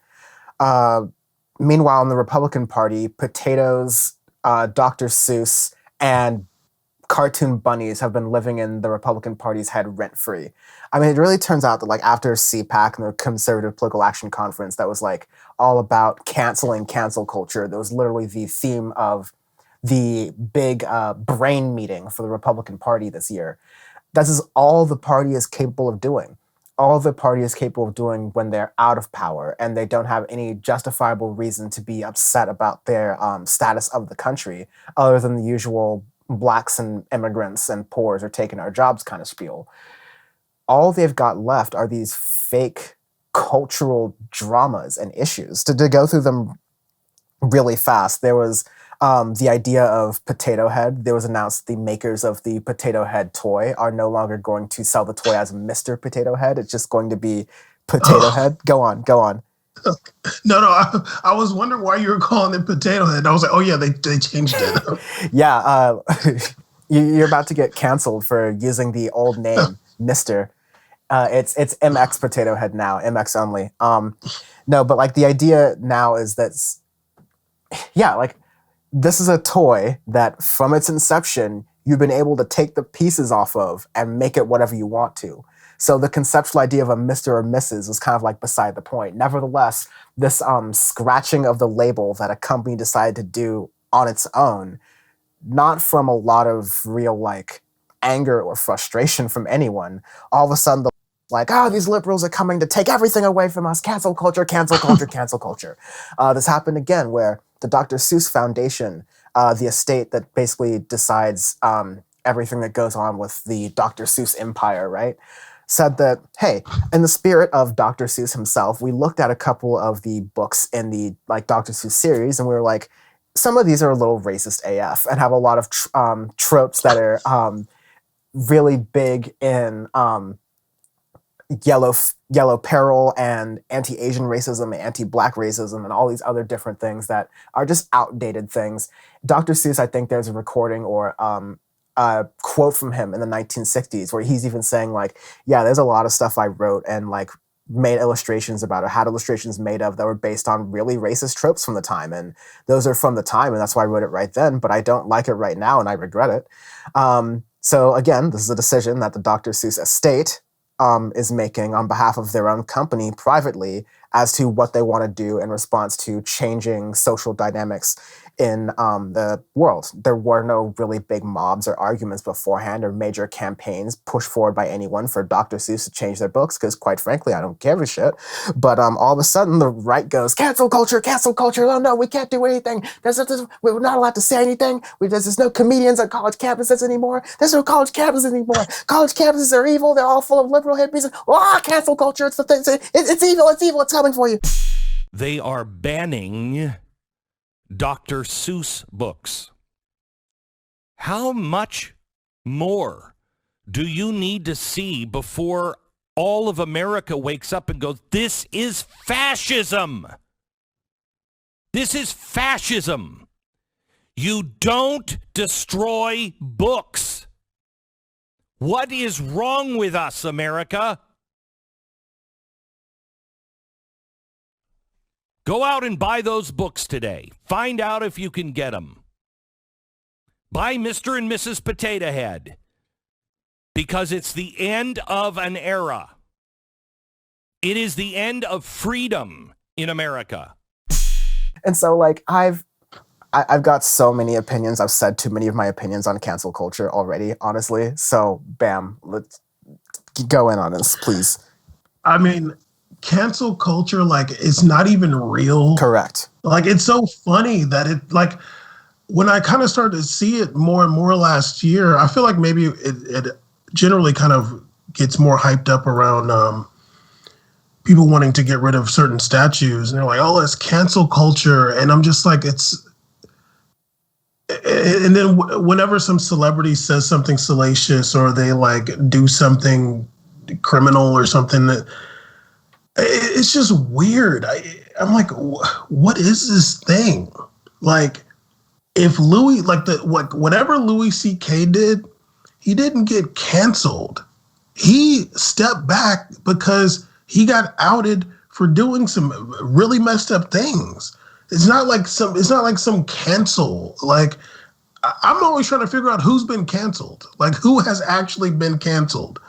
Meanwhile, in the Republican Party, potatoes, Dr. Seuss, and cartoon bunnies have been living in the Republican Party's head rent-free. I mean, it really turns out that like after CPAC and the Conservative Political Action Conference that was like all about canceling cancel culture, that was literally the theme of the big brain meeting for the Republican Party this year. This is all the party is capable of doing. All the party is capable of doing when they're out of power and they don't have any justifiable reason to be upset about their status of the country other than the usual blacks and immigrants and poors are taking our jobs kind of spiel. All they've got left are these fake cultural dramas and issues. To go through them really fast, there was the idea of Potato Head. There was announced the makers of the Potato Head toy are no longer going to sell the toy as Mr. Potato Head. It's just going to be Potato Head. Go on. No, I was wondering why you were calling it Potato Head. I was like, oh yeah, they changed it. Yeah, you're about to get canceled for using the old name, Mr. It's MX Potato Head now, MX only. No, but like the idea now is that, yeah, like this is a toy that from its inception, you've been able to take the pieces off of and make it whatever you want to. So the conceptual idea of a Mr. or Mrs. is kind of like beside the point. Nevertheless, this scratching of the label that a company decided to do on its own, not from a lot of real like anger or frustration from anyone, all of a sudden like, oh, these liberals are coming to take everything away from us. Cancel culture, cancel culture, cancel culture. This happened again where the Dr. Seuss Foundation, the estate that basically decides everything that goes on with the Dr. Seuss empire, right? Said that, hey, in the spirit of Dr. Seuss himself, we looked at a couple of the books in the like Dr. Seuss series, and we were like, some of these are a little racist AF and have a lot of tropes that are really big in yellow peril and anti-Asian racism, anti-black racism, and all these other different things that are just outdated things. Dr. Seuss, I think there's a recording or a quote from him in the 1960s where he's even saying like, yeah, there's a lot of stuff I wrote and like made illustrations about or had illustrations made of that were based on really racist tropes from the time. And those are from the time, and that's why I wrote it right then, but I don't like it right now and I regret it. So again, this is a decision that the Dr. Seuss estate is making on behalf of their own company privately as to what they want to do in response to changing social dynamics in the world. There were no really big mobs or arguments beforehand or major campaigns pushed forward by anyone for Dr. Seuss to change their books because, quite frankly, I don't give a shit. But all of a sudden, the right goes, cancel culture, oh no, we can't do anything. We're not allowed to say anything. There's no comedians on college campuses anymore. There's no college campuses anymore. College campuses are evil. They're all full of liberal hippies. Cancel culture, it's the thing. It's evil, it's coming for you. They are banning Dr. Seuss books. How much more do you need to see before all of America wakes up and goes, this is fascism? This is fascism. You don't destroy books. What is wrong with us, America? Go out and buy those books today. Find out if you can get them. Buy Mr. and Mrs. Potato Head, because it's the end of an era. It is the end of freedom in America. And so, like, I've got so many opinions. I've said too many of my opinions on cancel culture already, honestly. So, bam, let's go in on this, please. I mean, cancel culture, like, it's not even real. Correct. Like, it's so funny that it, like, when I kind of started to see it more and more last year, I feel like maybe it generally kind of gets more hyped up around people wanting to get rid of certain statues. And they're like, oh, it's cancel culture. And I'm just like, and then whenever some celebrity says something salacious or they like do something criminal or something, that it's just weird. I'm like, what is this thing? Like, if Louis, like whatever Louis C.K. did, he didn't get canceled. He stepped back because he got outed for doing some really messed up things. It's not like some cancel. Like, I'm always trying to figure out who's been canceled. Like, who has actually been canceled?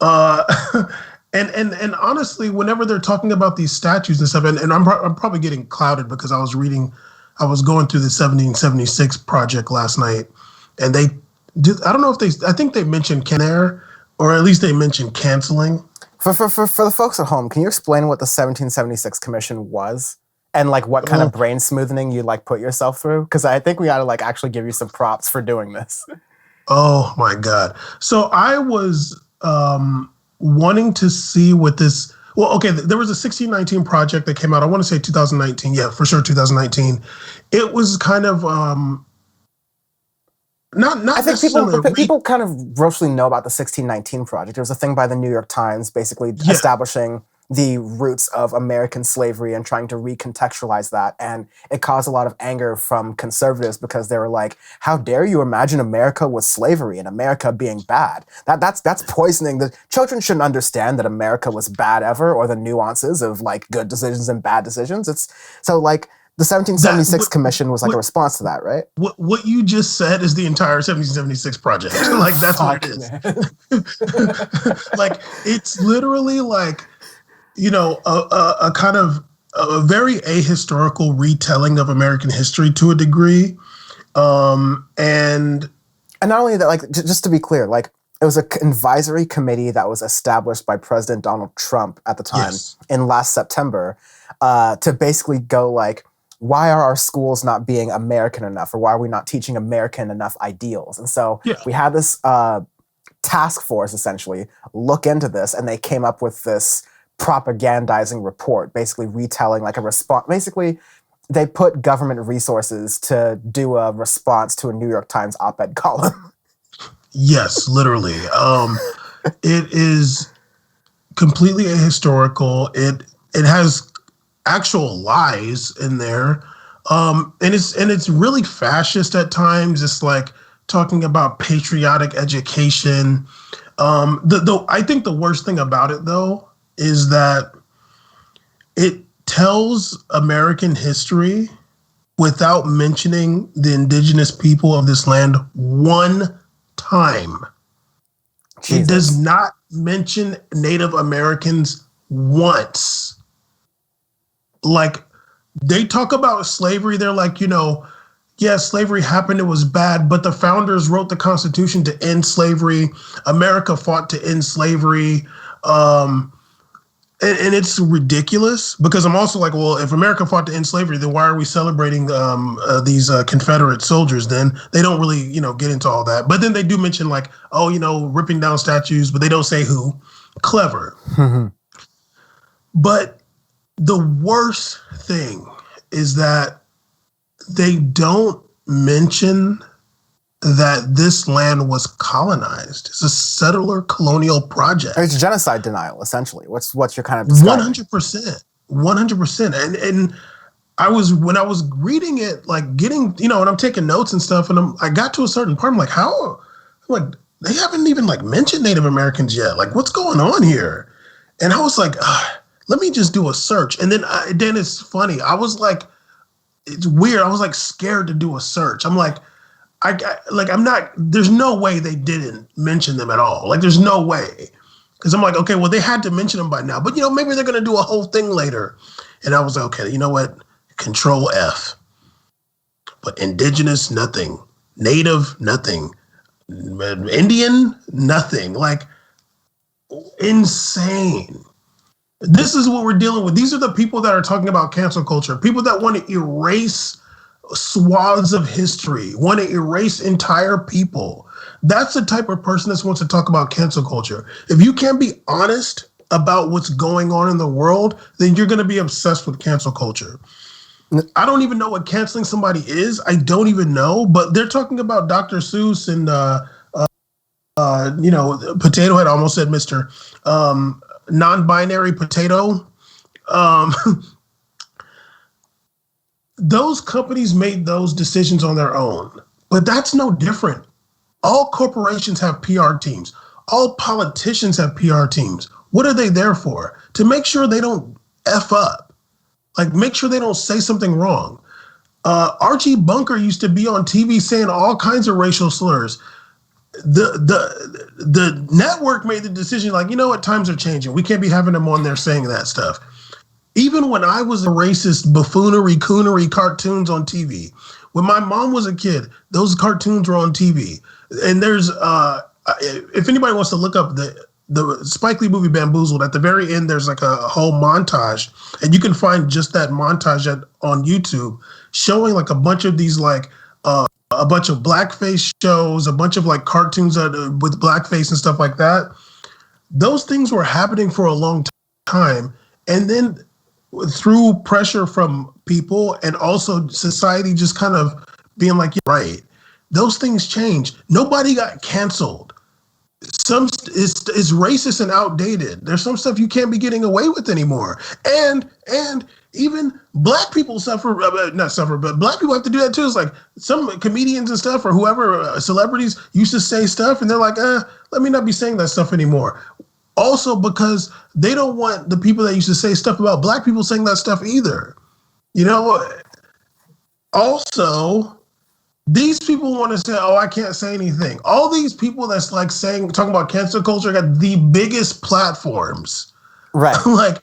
And honestly, whenever they're talking about these statues and stuff, and I'm probably getting clouded because I was going through the 1776 project last night, and I don't know if I think they mentioned Kenner, or at least they mentioned canceling. For the folks at home, can you explain what the 1776 Commission was? And like what kind of brain smoothing you like put yourself through? Because I think we ought to like actually give you some props for doing this. Oh my God. So I was wanting to see what this, well, okay, there was a 1619 project that came out. I want to say 2019. Yeah, for sure, 2019. It was kind of not I think people kind of grossly know about the 1619 project. It was a thing by the New York Times, basically establishing the roots of American slavery and trying to recontextualize that. And it caused a lot of anger from conservatives because they were like, how dare you imagine America with slavery and America being bad? That's poisoning. The children shouldn't understand that America was bad ever, or the nuances of like good decisions and bad decisions. It's so like the 1776 Commission was like a response to that, right? What you just said is the entire 1776 project. Like, that's what it is. Like, it's literally like, you know, a kind of a very ahistorical retelling of American history to a degree. And not only that, like, just to be clear, like, it was an advisory committee that was established by President Donald Trump at the time in last September to basically go like, why are our schools not being American enough? Or why are we not teaching American enough ideals? And so we had this task force essentially look into this, and they came up with this propagandizing report, basically retelling like a response. Basically, they put government resources to do a response to a New York Times op-ed column. Yes, literally. It is completely ahistorical. It has actual lies in there. And it's really fascist at times. It's like talking about patriotic education. I think the worst thing about it though is that it tells American history without mentioning the indigenous people of this land one time. Jesus. It does not mention Native Americans once. Like, they talk about slavery. They're like, you know, yeah, slavery happened. It was bad, but the founders wrote the Constitution to end slavery. America fought to end slavery. And it's ridiculous because I'm also like, well, if America fought to end slavery, then why are we celebrating these Confederate soldiers then? They don't really, you know, get into all that. But then they do mention like, oh, you know, ripping down statues, but they don't say who. Clever. But the worst thing is that they don't mention that this land was colonized. It's a settler colonial project. It's genocide denial, essentially. What's your kind of describing? 100%. 100%. And when I was reading it, like getting, and I'm taking notes and stuff, and I got to a certain part. I'm like, how? I'm like, they haven't even like mentioned Native Americans yet. Like, what's going on here? And I was like, let me just do a search. And then it's funny. I was like, it's weird. I was like scared to do a search. I'm like, I'm not. There's no way they didn't mention them at all. Like, there's no way. Because I'm like, okay, well, they had to mention them by now. But maybe they're gonna do a whole thing later. And I was like, okay, you know what? Control F. But indigenous, nothing. Native, nothing. Indian, nothing. Like, insane. This is what we're dealing with. These are the people that are talking about cancel culture. People that want to erase swaths of history, want to erase entire people. That's the type of person that wants to talk about cancel culture. If you can't be honest about what's going on in the world, then you're going to be obsessed with cancel culture. I don't even know what canceling somebody is. I don't even know, but they're talking about Dr. Seuss and, Potato Head. I almost said Mr. Non-binary potato. Those companies made those decisions on their own, but that's no different. All corporations have PR teams. All politicians have PR teams. What are they there for? To make sure they don't F up. Like, make sure they don't say something wrong. Archie Bunker used to be on TV saying all kinds of racial slurs. The network made the decision, like, you know what, times are changing. We can't be having them on there saying that stuff. Even when I was a racist, buffoonery, coonery cartoons on TV, when my mom was a kid, those cartoons were on TV. And there's, if anybody wants to look up the Spike Lee movie Bamboozled, at the very end, there's like a whole montage, and you can find just that montage on YouTube, showing like a bunch of these like a bunch of blackface shows, a bunch of like cartoons with blackface and stuff like that. Those things were happening for a long time, and then through pressure from people and also society just kind of being like, yeah, right, those things change. Nobody got canceled. Some is racist and outdated. There's some stuff you can't be getting away with anymore. And even black people not suffer, but black people have to do that too. It's like some comedians and stuff or whoever, celebrities used to say stuff and they're like, let me not be saying that stuff anymore. Also because they don't want the people that used to say stuff about black people saying that stuff either. Also, these people want to say, oh, I can't say anything. All these people that's like talking about cancel culture got the biggest platforms. Right. Like,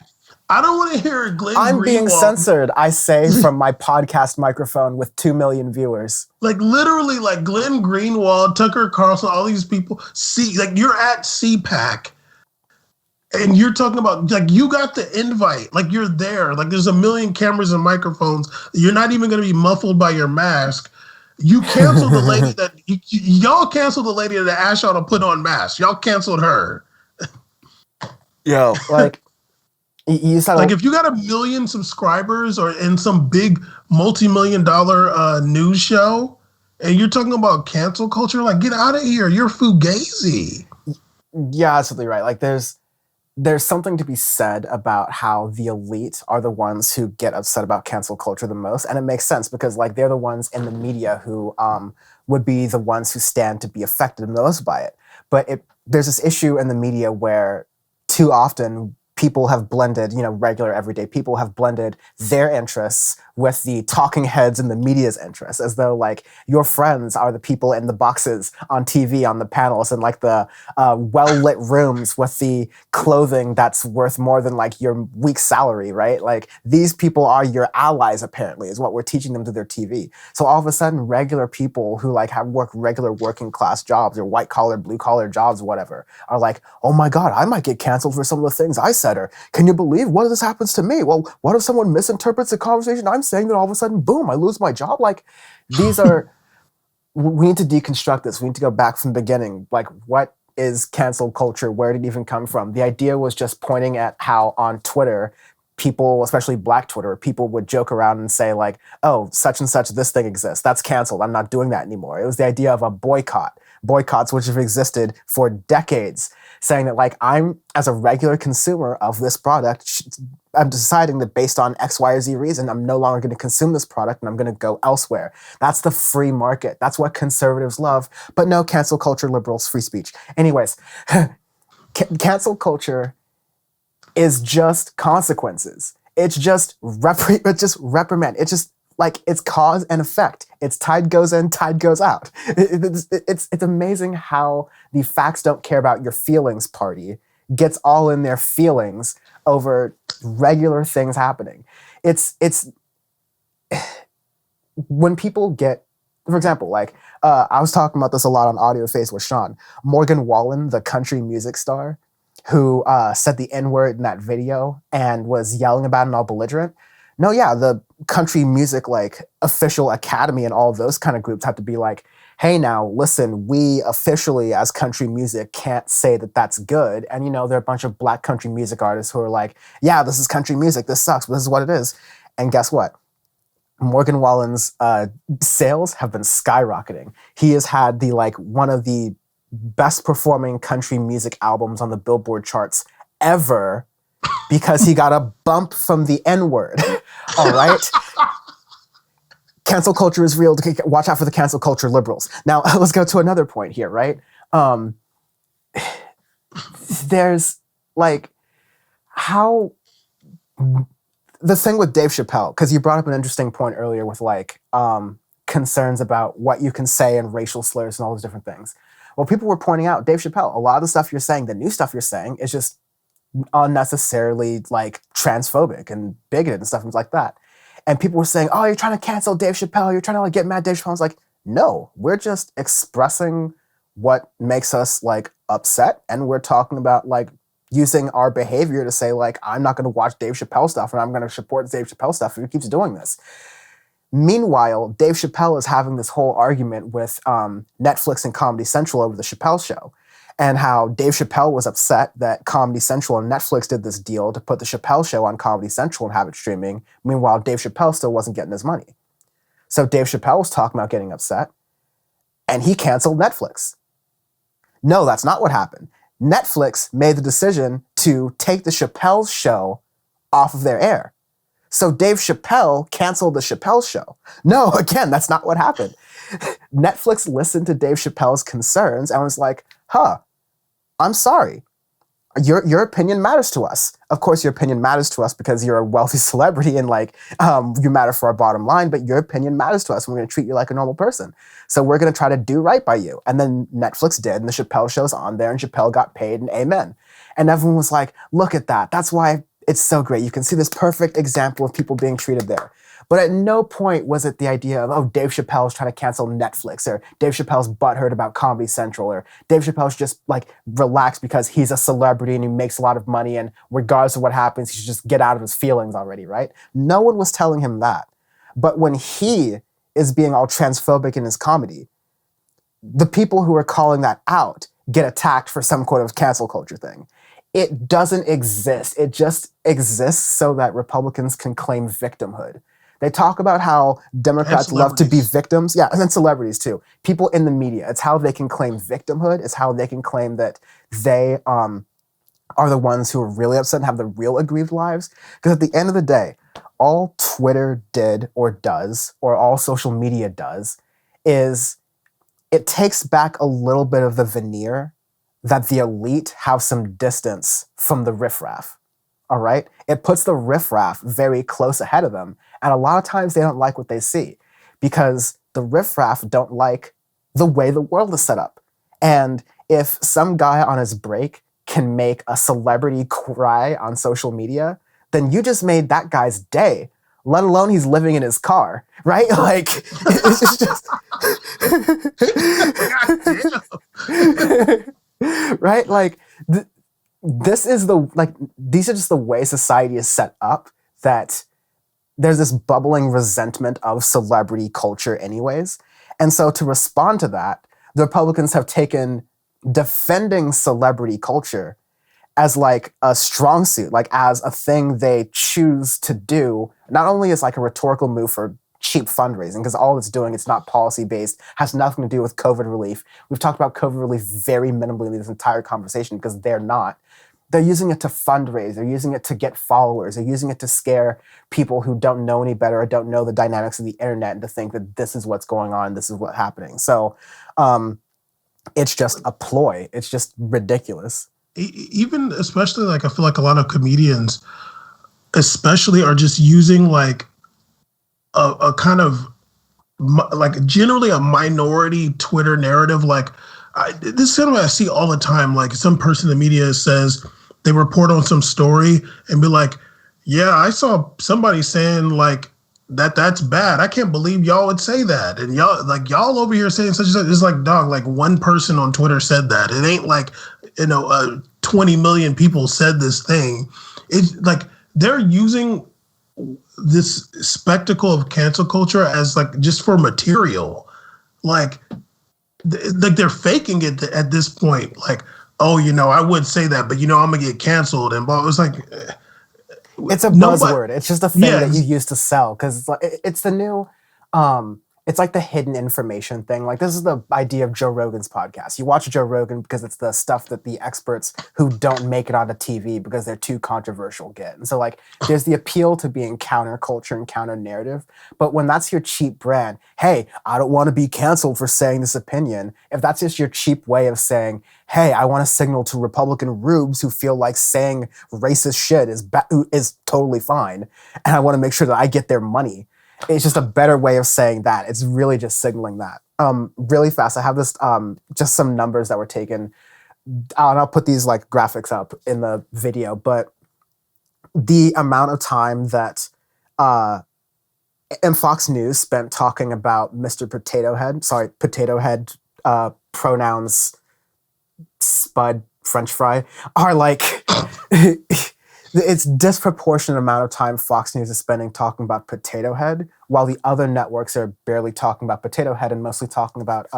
I don't want to hear Glenn Greenwald. I'm being censored, I say, from my podcast microphone with 2 million viewers. Like, literally, like Glenn Greenwald, Tucker Carlson, all these people. You're at CPAC. And you're talking about, like, you got the invite. Like, you're there. Like, there's a million cameras and microphones. You're not even going to be muffled by your mask. You canceled the lady that y'all canceled the lady that asked y'all to put on masks. Y'all canceled her. Yo, like you said, like if you got 1 million subscribers or in some big multi-million-dollar news show, and you're talking about cancel culture, like, get out of here. You're fugazi. Yeah, absolutely right. Like there's something to be said about how the elite are the ones who get upset about cancel culture the most. And it makes sense because like they're the ones in the media who would be the ones who stand to be affected the most by it. But there's this issue in the media where too often people have blended, regular everyday people have blended their interests with the talking heads and the media's interests, as though like your friends are the people in the boxes on TV, on the panels, and like the well-lit rooms with the clothing that's worth more than like your week's salary, right? Like these people are your allies, apparently, is what we're teaching them through their TV. So all of a sudden, regular people who like work regular working class jobs or white collar, blue collar jobs, whatever, are like, oh my God, I might get canceled for some of the things I said, or can you believe what if this happens to me? Well, what if someone misinterprets the conversation I'm saying, that all of a sudden, boom, I lose my job? Like, these are, we need to deconstruct this. We need to go back from the beginning. Like, what is cancel culture? Where did it even come from? The idea was just pointing at how on Twitter, people, especially Black Twitter, people would joke around and say like, oh, such and such, this thing exists. That's canceled. I'm not doing that anymore. It was the idea of a boycott. Boycotts which have existed for decades. saying that like I'm as a regular consumer of this product, I'm deciding that based on X, Y, or Z reason, I'm no longer going to consume this product and I'm going to go elsewhere. That's the free market. That's what conservatives love. But no, cancel culture, liberals, free speech. Anyways, cancel culture is just consequences. It's just reprimand. It's just like it's cause and effect. It's tide goes in, tide goes out. It's amazing how the facts don't care about your feelings party gets all in their feelings over regular things happening. It's when people get, for example, like I was talking about this a lot on Audio Face with Sean. Morgan Wallen, the country music star, who said the N-word in that video and was yelling about it and all belligerent. No, yeah, the country music like official academy and all of those kind of groups have to be like, hey, now listen, we officially as country music can't say that that's good. And you know, there are a bunch of black country music artists who are like, yeah, this is country music, this sucks, but this is what it is. And guess what? Morgan Wallen's sales have been skyrocketing. He has had the like one of the best performing country music albums on the Billboard charts ever because he got a bump from the N-word. All right? Cancel culture is real. Watch out for the cancel culture liberals. Now, let's go to another point here, right? There's like how the thing with Dave Chappelle, because you brought up an interesting point earlier with like concerns about what you can say and racial slurs and all those different things. Well, people were pointing out, Dave Chappelle, a lot of the stuff you're saying, the new stuff you're saying is just unnecessarily like transphobic and bigoted and stuff like that. And people were saying, oh, you're trying to cancel Dave Chappelle. You're trying to like get mad at Dave Chappelle. I was like, no, we're just expressing what makes us like upset. And we're talking about like using our behavior to say like, I'm not going to watch Dave Chappelle stuff and I'm going to support Dave Chappelle stuff if he keeps doing this. Meanwhile, Dave Chappelle is having this whole argument with Netflix and Comedy Central over the Chappelle Show, and how Dave Chappelle was upset that Comedy Central and Netflix did this deal to put the Chappelle Show on Comedy Central and have it streaming. Meanwhile, Dave Chappelle still wasn't getting his money. So Dave Chappelle was talking about getting upset, and he canceled Netflix. No, that's not what happened. Netflix made the decision to take the Chappelle Show off of their air. So Dave Chappelle canceled the Chappelle Show. No, again, that's not what happened. Netflix listened to Dave Chappelle's concerns and was like, I'm sorry. Your opinion matters to us. Of course, your opinion matters to us because you're a wealthy celebrity and like you matter for our bottom line, but your opinion matters to us and we're going to treat you like a normal person. So we're going to try to do right by you. And then Netflix did, and the Chappelle Show's on there and Chappelle got paid and amen. And everyone was like, look at that. That's why it's so great. You can see this perfect example of people being treated there. But at no point was it the idea of, oh, Dave Chappelle's trying to cancel Netflix, or Dave Chappelle's butthurt about Comedy Central, or Dave Chappelle's just like relaxed because he's a celebrity and he makes a lot of money and regardless of what happens, he should just get out of his feelings already, right? No one was telling him that. But when he is being all transphobic in his comedy, the people who are calling that out get attacked for some kind of cancel culture thing. It doesn't exist. It just exists so that Republicans can claim victimhood. They talk about how Democrats love to be victims. Yeah, and then celebrities too. People in the media. It's how they can claim victimhood. It's how they can claim that they are the ones who are really upset and have the real aggrieved lives. Because at the end of the day, all Twitter did or does, or all social media does, is it takes back a little bit of the veneer that the elite have some distance from the riffraff. All right? It puts the riffraff very close ahead of them. And a lot of times they don't like what they see because the riffraff don't like the way the world is set up. And if some guy on his break can make a celebrity cry on social media, then you just made that guy's day, let alone he's living in his car, right? Like, it's just... right? Like, these are just the way society is set up, that there's this bubbling resentment of celebrity culture anyways. And so to respond to that, the Republicans have taken defending celebrity culture as like a strong suit, like as a thing they choose to do, not only as like a rhetorical move for cheap fundraising, because all it's doing, it's not policy based, has nothing to do with COVID relief. We've talked about COVID relief very minimally in this entire conversation because they're not. They're using it to fundraise. They're using it to get followers. They're using it to scare people who don't know any better or don't know the dynamics of the internet and to think that this is what's going on, this is what's happening. So it's just a ploy. It's just ridiculous. Even especially like I feel like a lot of comedians especially are just using like a kind of like generally a minority Twitter narrative. Like this is something I see all the time. Like some person in the media says they report on some story and be like, yeah, I saw somebody saying like that's bad. I can't believe y'all would say that. And y'all over here saying such and such. It's like, dog, like one person on Twitter said that. It ain't like, 20 million people said this thing. It's like they're using this spectacle of cancel culture as like just for material. Like they're faking it at this point. Like, oh, I would say that, but I'm gonna get canceled and blah. It's like it's a buzzword. It's just a thing that you use to sell because it's the new. It's like the hidden information thing. Like this is the idea of Joe Rogan's podcast. You watch Joe Rogan because it's the stuff that the experts who don't make it onto TV because they're too controversial get. And so like there's the appeal to being counterculture and counter narrative. But when that's your cheap brand, hey, I don't want to be canceled for saying this opinion. If that's just your cheap way of saying, hey, I want to signal to Republican rubes who feel like saying racist shit is totally fine, and I want to make sure that I get their money. It's just a better way of saying that. It's really just signaling that. Really fast, I have this, just some numbers that were taken. And I'll put these like graphics up in the video, but the amount of time that Fox News spent talking about Mr. Potato Head, pronouns, spud, French fry, are like... It's disproportionate amount of time Fox News is spending talking about Potato Head, while the other networks are barely talking about Potato Head and mostly talking about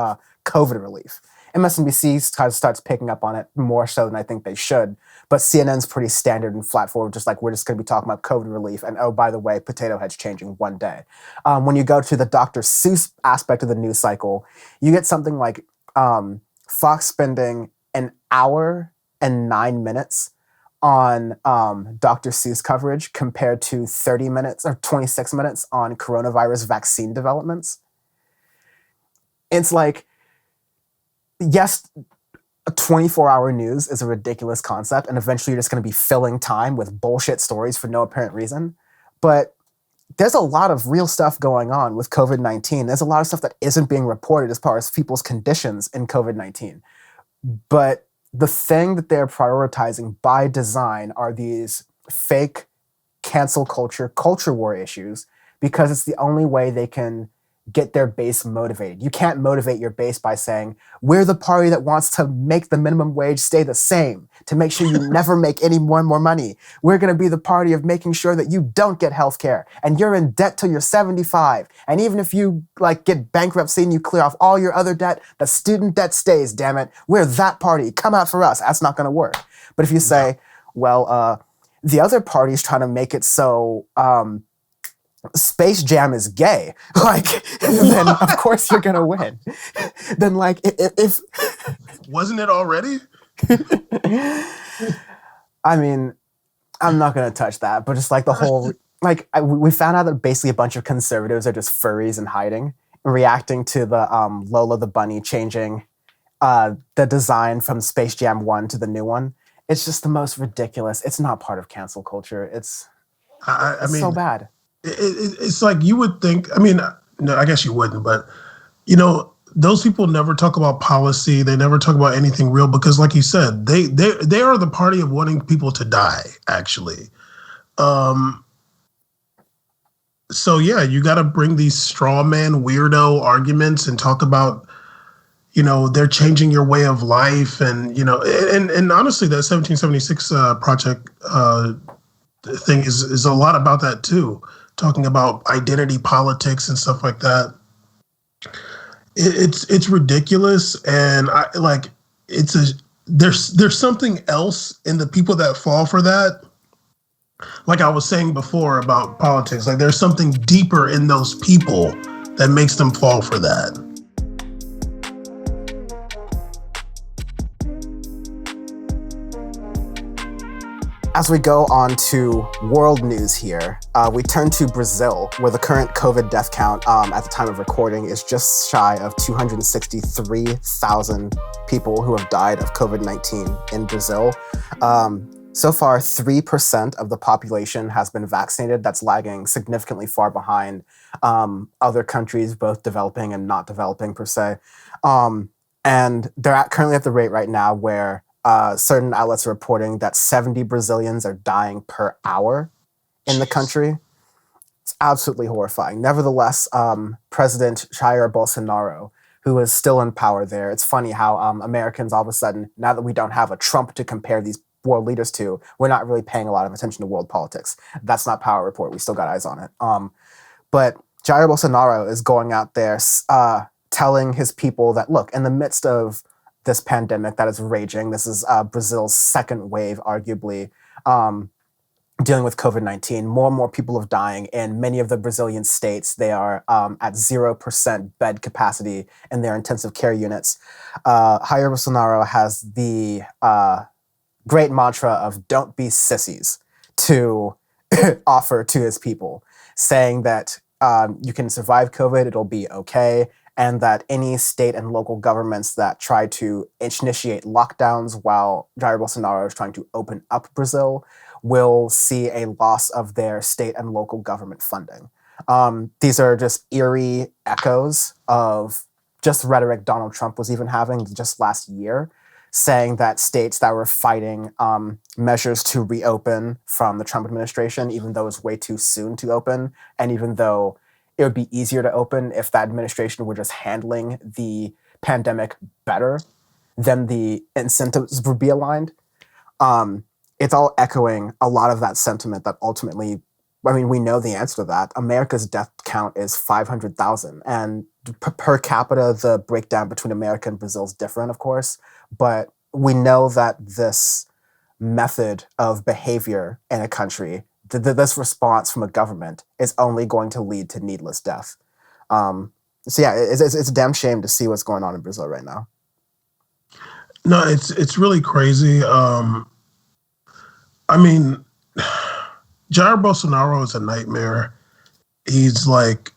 COVID relief. MSNBC kind of starts picking up on it more so than I think they should, but CNN's pretty standard and flat forward, just like we're just going to be talking about COVID relief, and oh, by the way, Potato Head's changing one day. When you go to the Dr. Seuss aspect of the news cycle, you get something like Fox spending an hour and 9 minutes on Dr. Seuss coverage compared to 30 minutes or 26 minutes on coronavirus vaccine developments. It's like, yes, 24-hour news is a ridiculous concept, and eventually you're just going to be filling time with bullshit stories for no apparent reason. But there's a lot of real stuff going on with COVID-19. There's a lot of stuff that isn't being reported as far as people's conditions in COVID-19. But the thing that they're prioritizing by design are these fake cancel culture war issues, because it's the only way they can get their base motivated. You can't motivate your base by saying, we're the party that wants to make the minimum wage stay the same, to make sure you never make any more money. We're going to be the party of making sure that you don't get health care and you're in debt till you're 75. And even if you get bankruptcy and you clear off all your other debt, the student debt stays, damn it. We're that party. Come out for us. That's not going to work. But if you say, well, the other party is trying to make it so Space Jam is gay, then of course you're gonna win. Then if wasn't it already? I mean, I'm not gonna touch that, but just the whole we found out that basically a bunch of conservatives are just furries and hiding, reacting to the Lola the Bunny changing the design from Space Jam 1 to the new one. It's just the most ridiculous. It's not part of cancel culture. It's so bad. It's like you would think. I mean, no, I guess you wouldn't, but those people never talk about policy. They never talk about anything real because, like you said, they are the party of wanting people to die. Actually, so yeah, you got to bring these straw man weirdo arguments and talk about, they're changing your way of life, and and honestly, that 1776 project thing is a lot about that too. Talking about identity politics and stuff like that. It's ridiculous, and there's something else in the people that fall for that like I was saying before about politics, like there's something deeper in those people that makes them fall for that. As we go on to world news here, we turn to Brazil, where the current COVID death count at the time of recording is just shy of 263,000 people who have died of COVID-19 in Brazil. So far, 3% of the population has been vaccinated. That's lagging significantly far behind other countries, both developing and not developing per se. And they're currently at the rate right now where certain outlets are reporting that 70 Brazilians are dying per hour in the country. It's absolutely horrifying. Nevertheless, President Jair Bolsonaro, who is still in power there, it's funny how Americans all of a sudden, now that we don't have a Trump to compare these world leaders to, we're not really paying a lot of attention to world politics. That's not Power Report. We still got eyes on it. But Jair Bolsonaro is going out there telling his people that, look, in the midst of this pandemic that is raging. This is Brazil's second wave, arguably, dealing with COVID-19. More and more people are dying. In many of the Brazilian states, they are at 0% bed capacity in their intensive care units. Jair Bolsonaro has the great mantra of "don't be sissies" to offer to his people, saying that you can survive COVID, it'll be okay, and that any state and local governments that try to initiate lockdowns while Jair Bolsonaro is trying to open up Brazil will see a loss of their state and local government funding. These are just eerie echoes of just rhetoric Donald Trump was even having just last year, saying that states that were fighting measures to reopen from the Trump administration, even though it's way too soon to open, and even though it would be easier to open if that administration were just handling the pandemic better, then the incentives would be aligned. It's all echoing a lot of that sentiment that ultimately, I mean, we know the answer to that. America's death count is 500,000. And per capita, the breakdown between America and Brazil is different, of course. But we know that this method of behavior in a country, this response from a government, is only going to lead to needless death. So yeah, it's a damn shame to see what's going on in Brazil right now. No, it's really crazy. I mean, Jair Bolsonaro is a nightmare. He's like,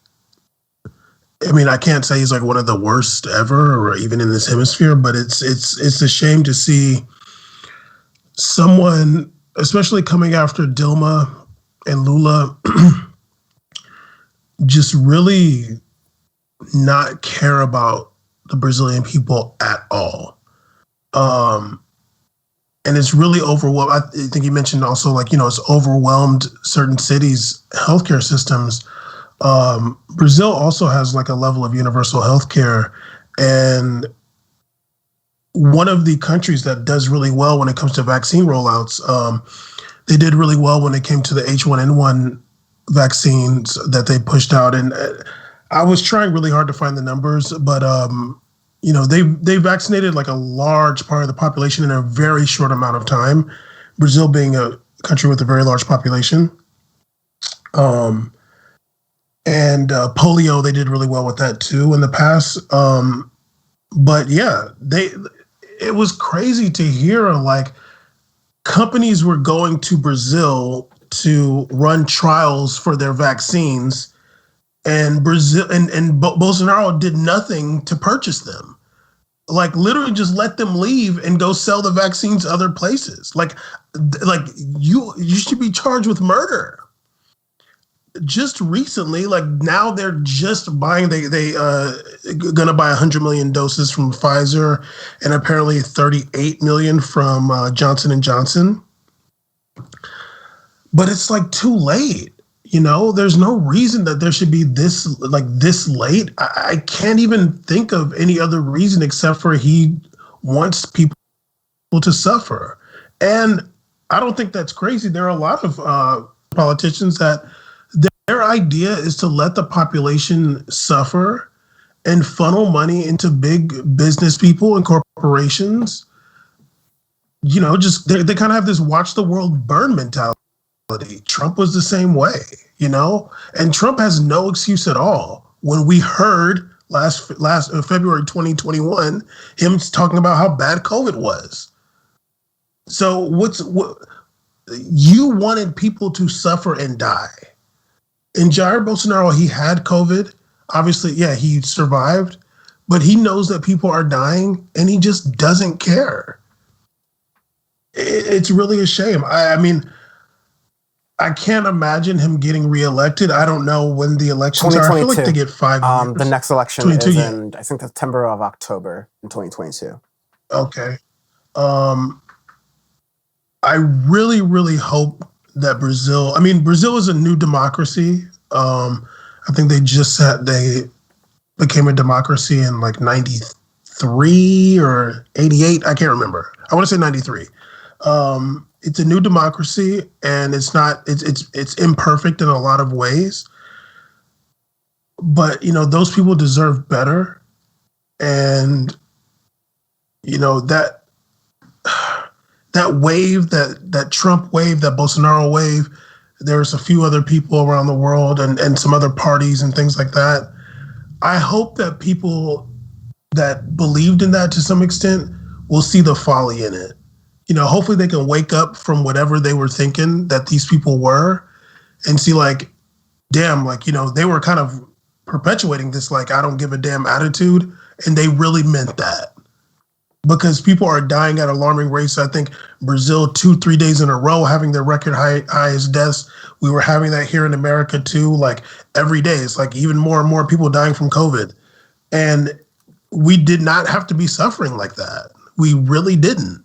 I mean, I can't say he's like one of the worst ever, or even in this hemisphere, but it's a shame to see someone, especially coming after Dilma and Lula, just really not care about the Brazilian people at all. And it's really overwhelmed. I think you mentioned also, like, you know, it's overwhelmed certain cities' healthcare systems. Brazil also has like a level of universal healthcare, and one of the countries that does really well when it comes to vaccine rollouts, they did really well when it came to the H1N1 vaccines that they pushed out. And I was trying really hard to find the numbers, but you know, they vaccinated like a large part of the population in a very short amount of time. Brazil being a country with a very large population. And polio, they did really well with that too in the past. But yeah, it was crazy to hear like companies were going to Brazil to run trials for their vaccines, and Bolsonaro did nothing to purchase them. Like literally just let them leave and go sell the vaccines other places. Like you should be charged with murder. Just recently, like now they're just buying, they gonna buy 100 million doses from Pfizer and apparently 38 million from Johnson & Johnson. But it's like too late. You know, there's no reason that there should be this late. I can't even think of any other reason except for he wants people to suffer. And I don't think that's crazy. There are a lot of politicians that their idea is to let the population suffer and funnel money into big business people and corporations. You know, just they kind of have this watch the world burn mentality. Trump was the same way, and Trump has no excuse at all. When we heard last February 2021, him talking about how bad COVID was. So what you wanted people to suffer and die. In Jair Bolsonaro, he had COVID. Obviously, yeah, he survived, but he knows that people are dying and he just doesn't care. It's really a shame. I mean, I can't imagine him getting reelected. I don't know when the elections are. I feel like they get 5 years. The next election is in, I think, September of October in 2022. Okay. I really, really hope that Brazil is a new democracy. I think they became a democracy in like 93 or 88. I can't remember. I want to say 93. It's a new democracy and it's imperfect in a lot of ways. But, those people deserve better. And, that wave, that Trump wave, that Bolsonaro wave, there's a few other people around the world and some other parties and things like that. I hope that people that believed in that to some extent will see the folly in it. Hopefully they can wake up from whatever they were thinking that these people were and see like, damn, like, they were kind of perpetuating this, like, I don't give a damn attitude. And they really meant that. Because people are dying at alarming rates. I think Brazil 2-3 days in a row having their record highest deaths. We were having that here in America too. Like every day, it's like even more and more people dying from COVID. And we did not have to be suffering like that. We really didn't.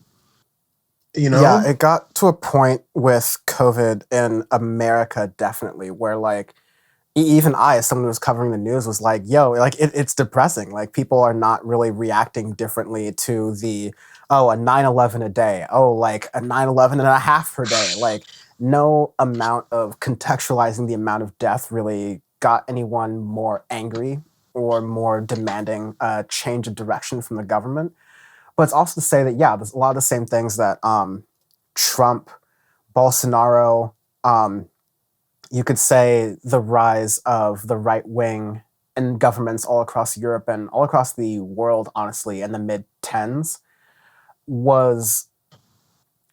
Yeah, it got to a point with COVID in America, definitely, where like even I, as someone who was covering the news, was like, yo, like it's depressing. Like people are not really reacting differently to a 9/11 a day. Oh, like a 9/11 and a half per day. Like no amount of contextualizing the amount of death really got anyone more angry or more demanding a change of direction from the government. But it's also to say that, yeah, there's a lot of the same things that Trump, Bolsonaro, you could say the rise of the right wing in governments all across Europe and all across the world, honestly, in the mid-10s, was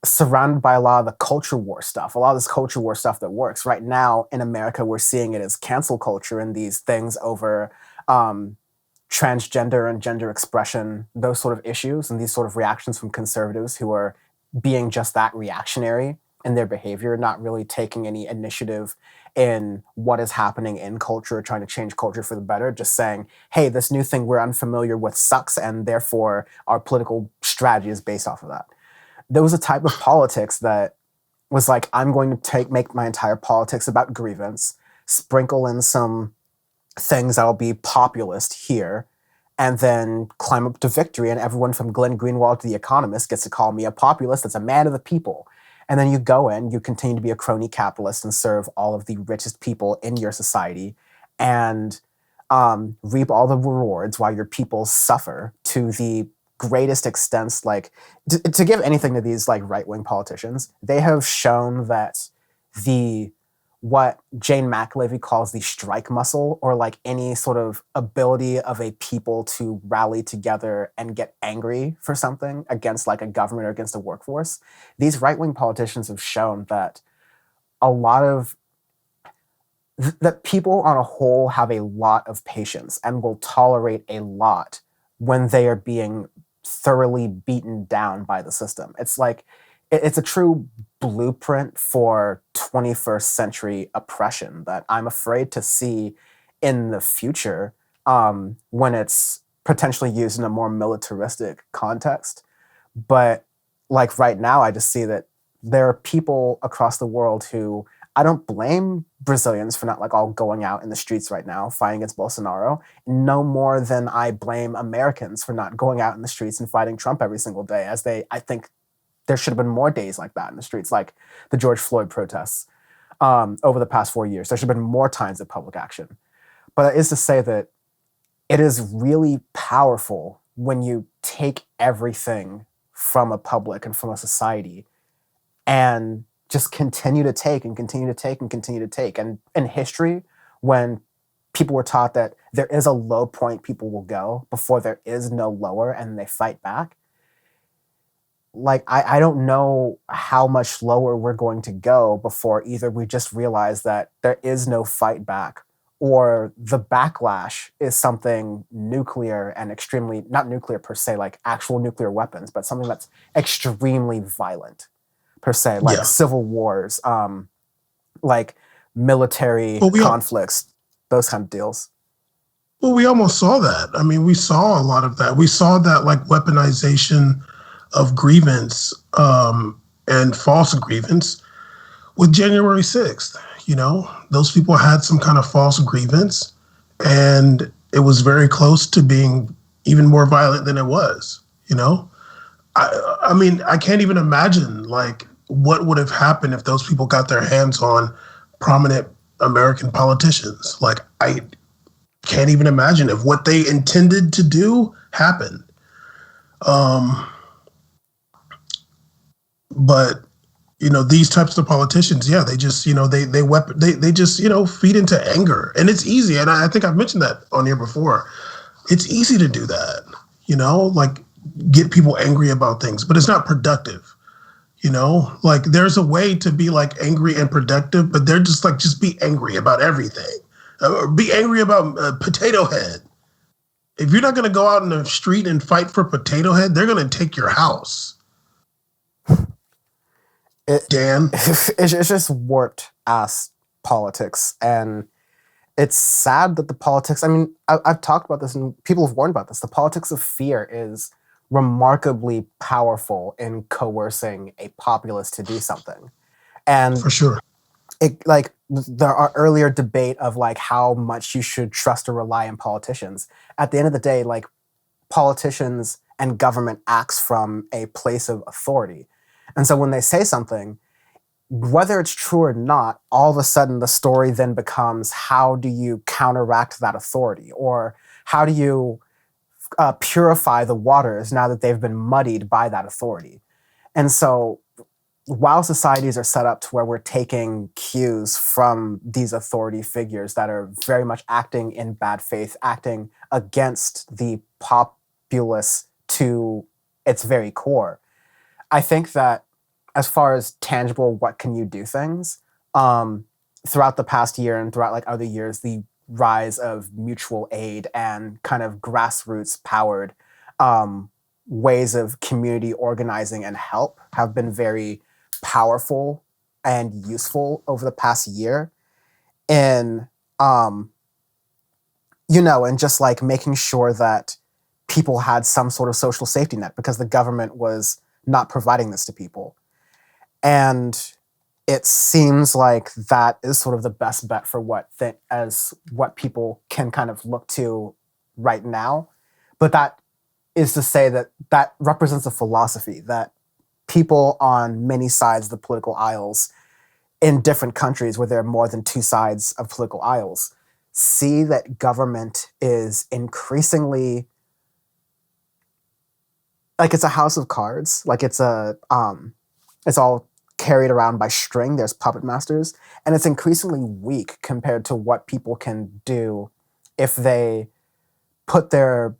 surrounded by a lot of the culture war stuff, a lot of this culture war stuff that works. Right now in America, we're seeing it as cancel culture and these things over transgender and gender expression, those sort of issues, and these sort of reactions from conservatives who are being just that reactionary in their behavior, not really taking any initiative in what is happening in culture, trying to change culture for the better, just saying, hey, this new thing we're unfamiliar with sucks, and therefore our political strategy is based off of that. There was a type of politics that was like, I'm going to make my entire politics about grievance, sprinkle in some things that'll be populist here, and then climb up to victory. And everyone from Glenn Greenwald to The Economist gets to call me a populist that's a man of the people. And then you go in, you continue to be a crony capitalist and serve all of the richest people in your society and reap all the rewards while your people suffer to the greatest extents. Like to give anything to these like right-wing politicians, they have shown that what Jane McAlevey calls the strike muscle, or like any sort of ability of a people to rally together and get angry for something against like a government or against a workforce. These right-wing politicians have shown that that people on a whole have a lot of patience and will tolerate a lot when they are being thoroughly beaten down by the system. It's like, it's a true blueprint for 21st century oppression that I'm afraid to see in the future when it's potentially used in a more militaristic context. But like right now, I just see that there are people across the world who, I don't blame Brazilians for not like all going out in the streets right now fighting against Bolsonaro, no more than I blame Americans for not going out in the streets and fighting Trump every single day, I think there should have been more days like that in the streets, like the George Floyd protests over the past 4 years. There should have been more times of public action. But that is to say that it is really powerful when you take everything from a public and from a society and just continue to take and continue to take and continue to take. And in history, when people were taught that there is a low point people will go before there is no lower and they fight back, like I don't know how much lower we're going to go before either we just realize that there is no fight back, or the backlash is something nuclear and extremely, not nuclear per se, like actual nuclear weapons, but something that's extremely violent per se, like civil wars, like military conflicts, those kind of deals. Well, we almost saw that. I mean, we saw a lot of that. We saw that like weaponization of grievance and false grievance with January 6th. You know, those people had some kind of false grievance, and it was very close to being even more violent than it was. You know, I mean, I can't even imagine like what would have happened if those people got their hands on prominent American politicians. Like, I can't even imagine if what they intended to do happened. But you know, these types of politicians, they just, they just, feed into anger, and it's easy. And I think I've mentioned that on here before. It's easy to do that, like get people angry about things, but it's not productive. Like there's a way to be like angry and productive, but they're just like, just be angry about everything. Be angry about Potato Head. If you're not going to go out in the street and fight for Potato Head, they're going to take your house. Dan, it's just warped ass politics, and it's sad that the politics. I mean, I've talked about this, and people have warned about this. The politics of fear is remarkably powerful in coercing a populace to do something, and for sure, there are earlier debate of like how much you should trust or rely on politicians. At the end of the day, like politicians and government acts from a place of authority. And so when they say something, whether it's true or not, all of a sudden the story then becomes, how do you counteract that authority? Or how do you purify the waters now that they've been muddied by that authority? And so while societies are set up to where we're taking cues from these authority figures that are very much acting in bad faith, acting against the populace to its very core, I think that as far as tangible, what can you do things, throughout the past year and throughout like other years, the rise of mutual aid and kind of grassroots powered ways of community organizing and help have been very powerful and useful over the past year in, and just like making sure that people had some sort of social safety net because the government was not providing this to people. And it seems like that is sort of the best bet for what people can kind of look to right now. But that is to say that represents a philosophy that people on many sides of the political aisles in different countries where there are more than two sides of political aisles see that government is increasingly like it's a house of cards, like it's all carried around by string. There's puppet masters, and it's increasingly weak compared to what people can do if they put their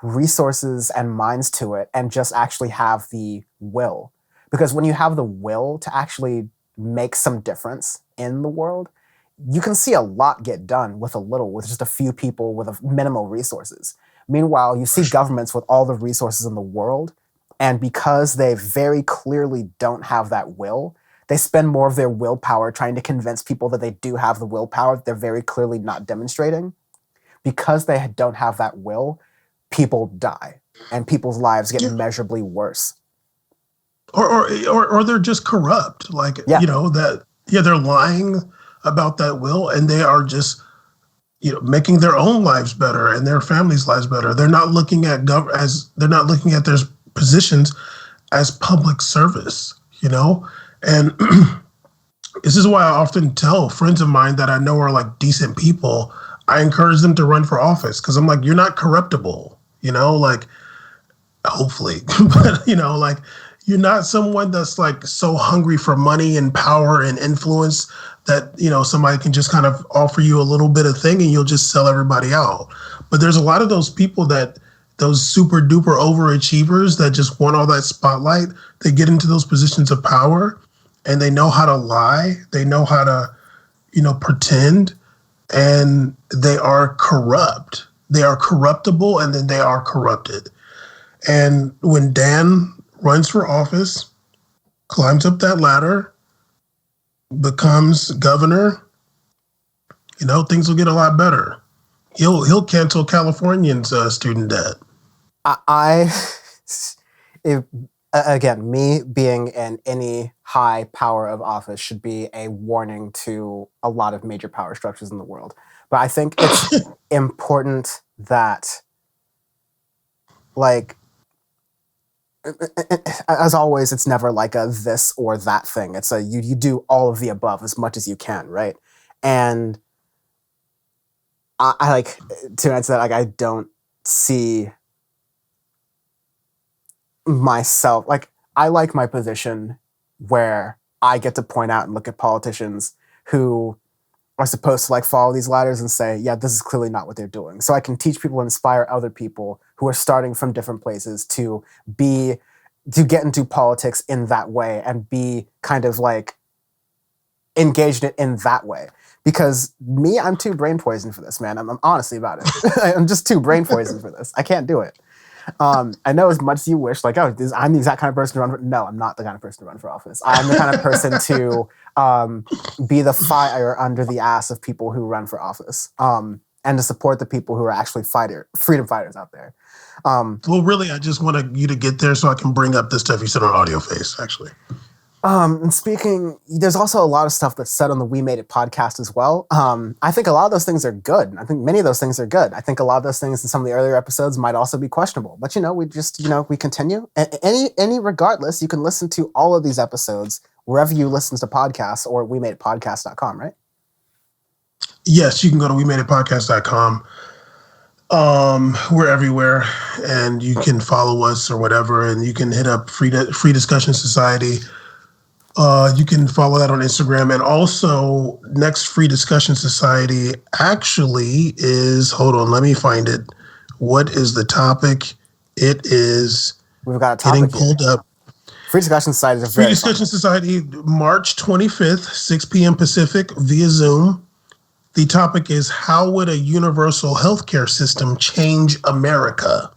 resources and minds to it and just actually have the will. Because when you have the will to actually make some difference in the world, you can see a lot get done with just a few people with minimal resources. Meanwhile, you see governments with all the resources in the world, and because they very clearly don't have that will, they spend more of their willpower trying to convince people that they do have the willpower they're very clearly not demonstrating. Because they don't have that will, people die, and people's lives get measurably worse. Or they're just corrupt. Like, they're lying about that will, and they are just making their own lives better and their families' lives better. They're not looking at they're not looking at their positions as public service, And this is why I often tell friends of mine that I know are like decent people, I encourage them to run for office because I'm like, you're not corruptible, like hopefully, but You're not someone that's like so hungry for money and power and influence that, you know, somebody can just kind of offer you a little bit of thing and you'll just sell everybody out. But there's a lot of those people that, those super duper overachievers that just want all that spotlight. They get into those positions of power and they know how to lie. They know how to, you know, pretend, and they are corrupt. They are corruptible, and then they are corrupted. And when Dan runs for office, climbs up that ladder, becomes governor, you know, things will get a lot better. He'll cancel Californians' student debt. Again, me being in any high power of office should be a warning to a lot of major power structures in the world. But I think it's important that, like, as always, it's never like a this or that thing. It's a you do all of the above as much as you can, right? And I like to answer that, like, I don't see myself, like, I like my position where I get to point out and look at politicians who are supposed to like follow these ladders and say, yeah, this is clearly not what they're doing. So I can teach people and inspire other people who are starting from different places to get into politics in that way and be kind of like engaged in that way. Because me, I'm too brain poisoned for this, man. I'm honestly about it. I'm just too brain poisoned for this. I can't do it. I know as much as you wish, like, oh, I'm the exact kind of person to run for. No, I'm not the kind of person to run for office. I'm the kind of person to be the fire under the ass of people who run for office, and to support the people who are actually freedom fighters out there. Well, really, I just wanted you to get there so I can bring up the stuff you said on Audio Face, actually. And speaking, there's also a lot of stuff that's said on the We Made It podcast as well. I think a lot of those things are good. I think many of those things are good. I think a lot of those things in some of the earlier episodes might also be questionable. But, you know, we just, you know, we continue. Regardless, you can listen to all of these episodes wherever you listen to podcasts or wemadeit.podcast.com, right? Yes, you can go to wemadeit.podcast.com. We're everywhere, and you can follow us or whatever, and you can hit up Free Discussion Society. You can follow that on Instagram. And also, next Free Discussion Society actually is, hold on, let me find it. What is the topic? It is We've got a topic getting pulled here. up. Free Discussion Society is Free Discussion Society, March 25th, 6 p.m. Pacific via Zoom. The topic is, how would a universal healthcare system change America?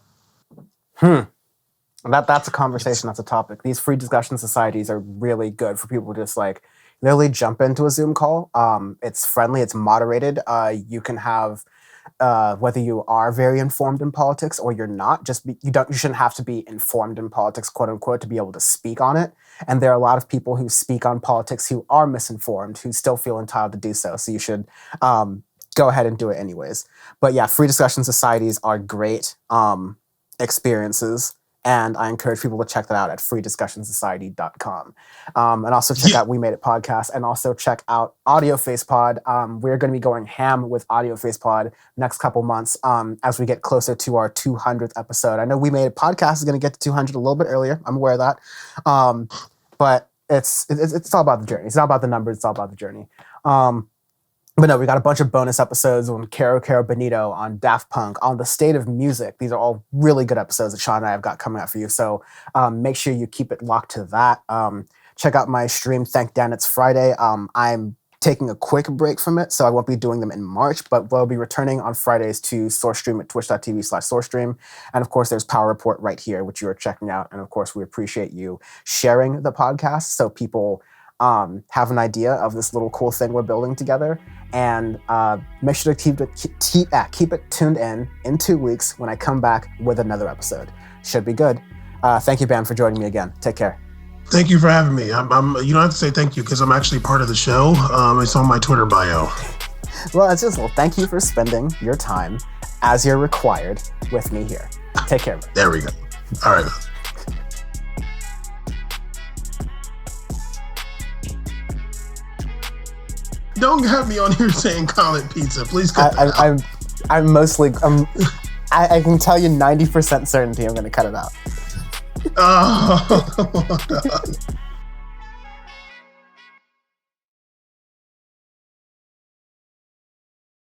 That's a conversation. That's a topic. These free discussion societies are really good for people to just like literally jump into a Zoom call. It's friendly. It's moderated. You can have whether you are very informed in politics or you're not. You shouldn't have to be informed in politics, quote unquote, to be able to speak on it. And there are a lot of people who speak on politics who are misinformed, who still feel entitled to do so. So you should go ahead and do it anyways. But yeah, free discussion societies are great experiences. And I encourage people to check that out at freediscussionsociety.com. And also check out We Made It podcast, and also check out Audio Face Pod. We're going to be going ham with Audio Face Pod next couple months as we get closer to our 200th episode. I know We Made It podcast is going to get to 200 a little bit earlier. I'm aware of that. But it's all about the journey. It's not about the numbers. It's all about the journey. But no, we got a bunch of bonus episodes on Caro Benito, on Daft Punk, on the state of music. These are all really good episodes that Sean and I have got coming out for you. So make sure you keep it locked to that. Check out my stream, Thank Dan, it's Friday. I'm taking a quick break from it, so I won't be doing them in March, but we'll be returning on Fridays to SourceStream at twitch.tv/SourceStream. And of course, there's Power Report right here, which you are checking out. And of course, we appreciate you sharing the podcast so people have an idea of this little cool thing we're building together. And make sure to keep it tuned in 2 weeks when I come back with another episode. Should be good. Thank you, Bam, for joining me again. Take care. Thank you for having me. You don't have to say thank you because I'm actually part of the show. It's on my Twitter bio. Well, it's just, thank you for spending your time as you're required with me here. Take care. There we go. All right. Don't have me on here saying Colin Pizza. Please cut that out. I'm mostly, I can tell you 90% certainty I'm going to cut it out. Oh,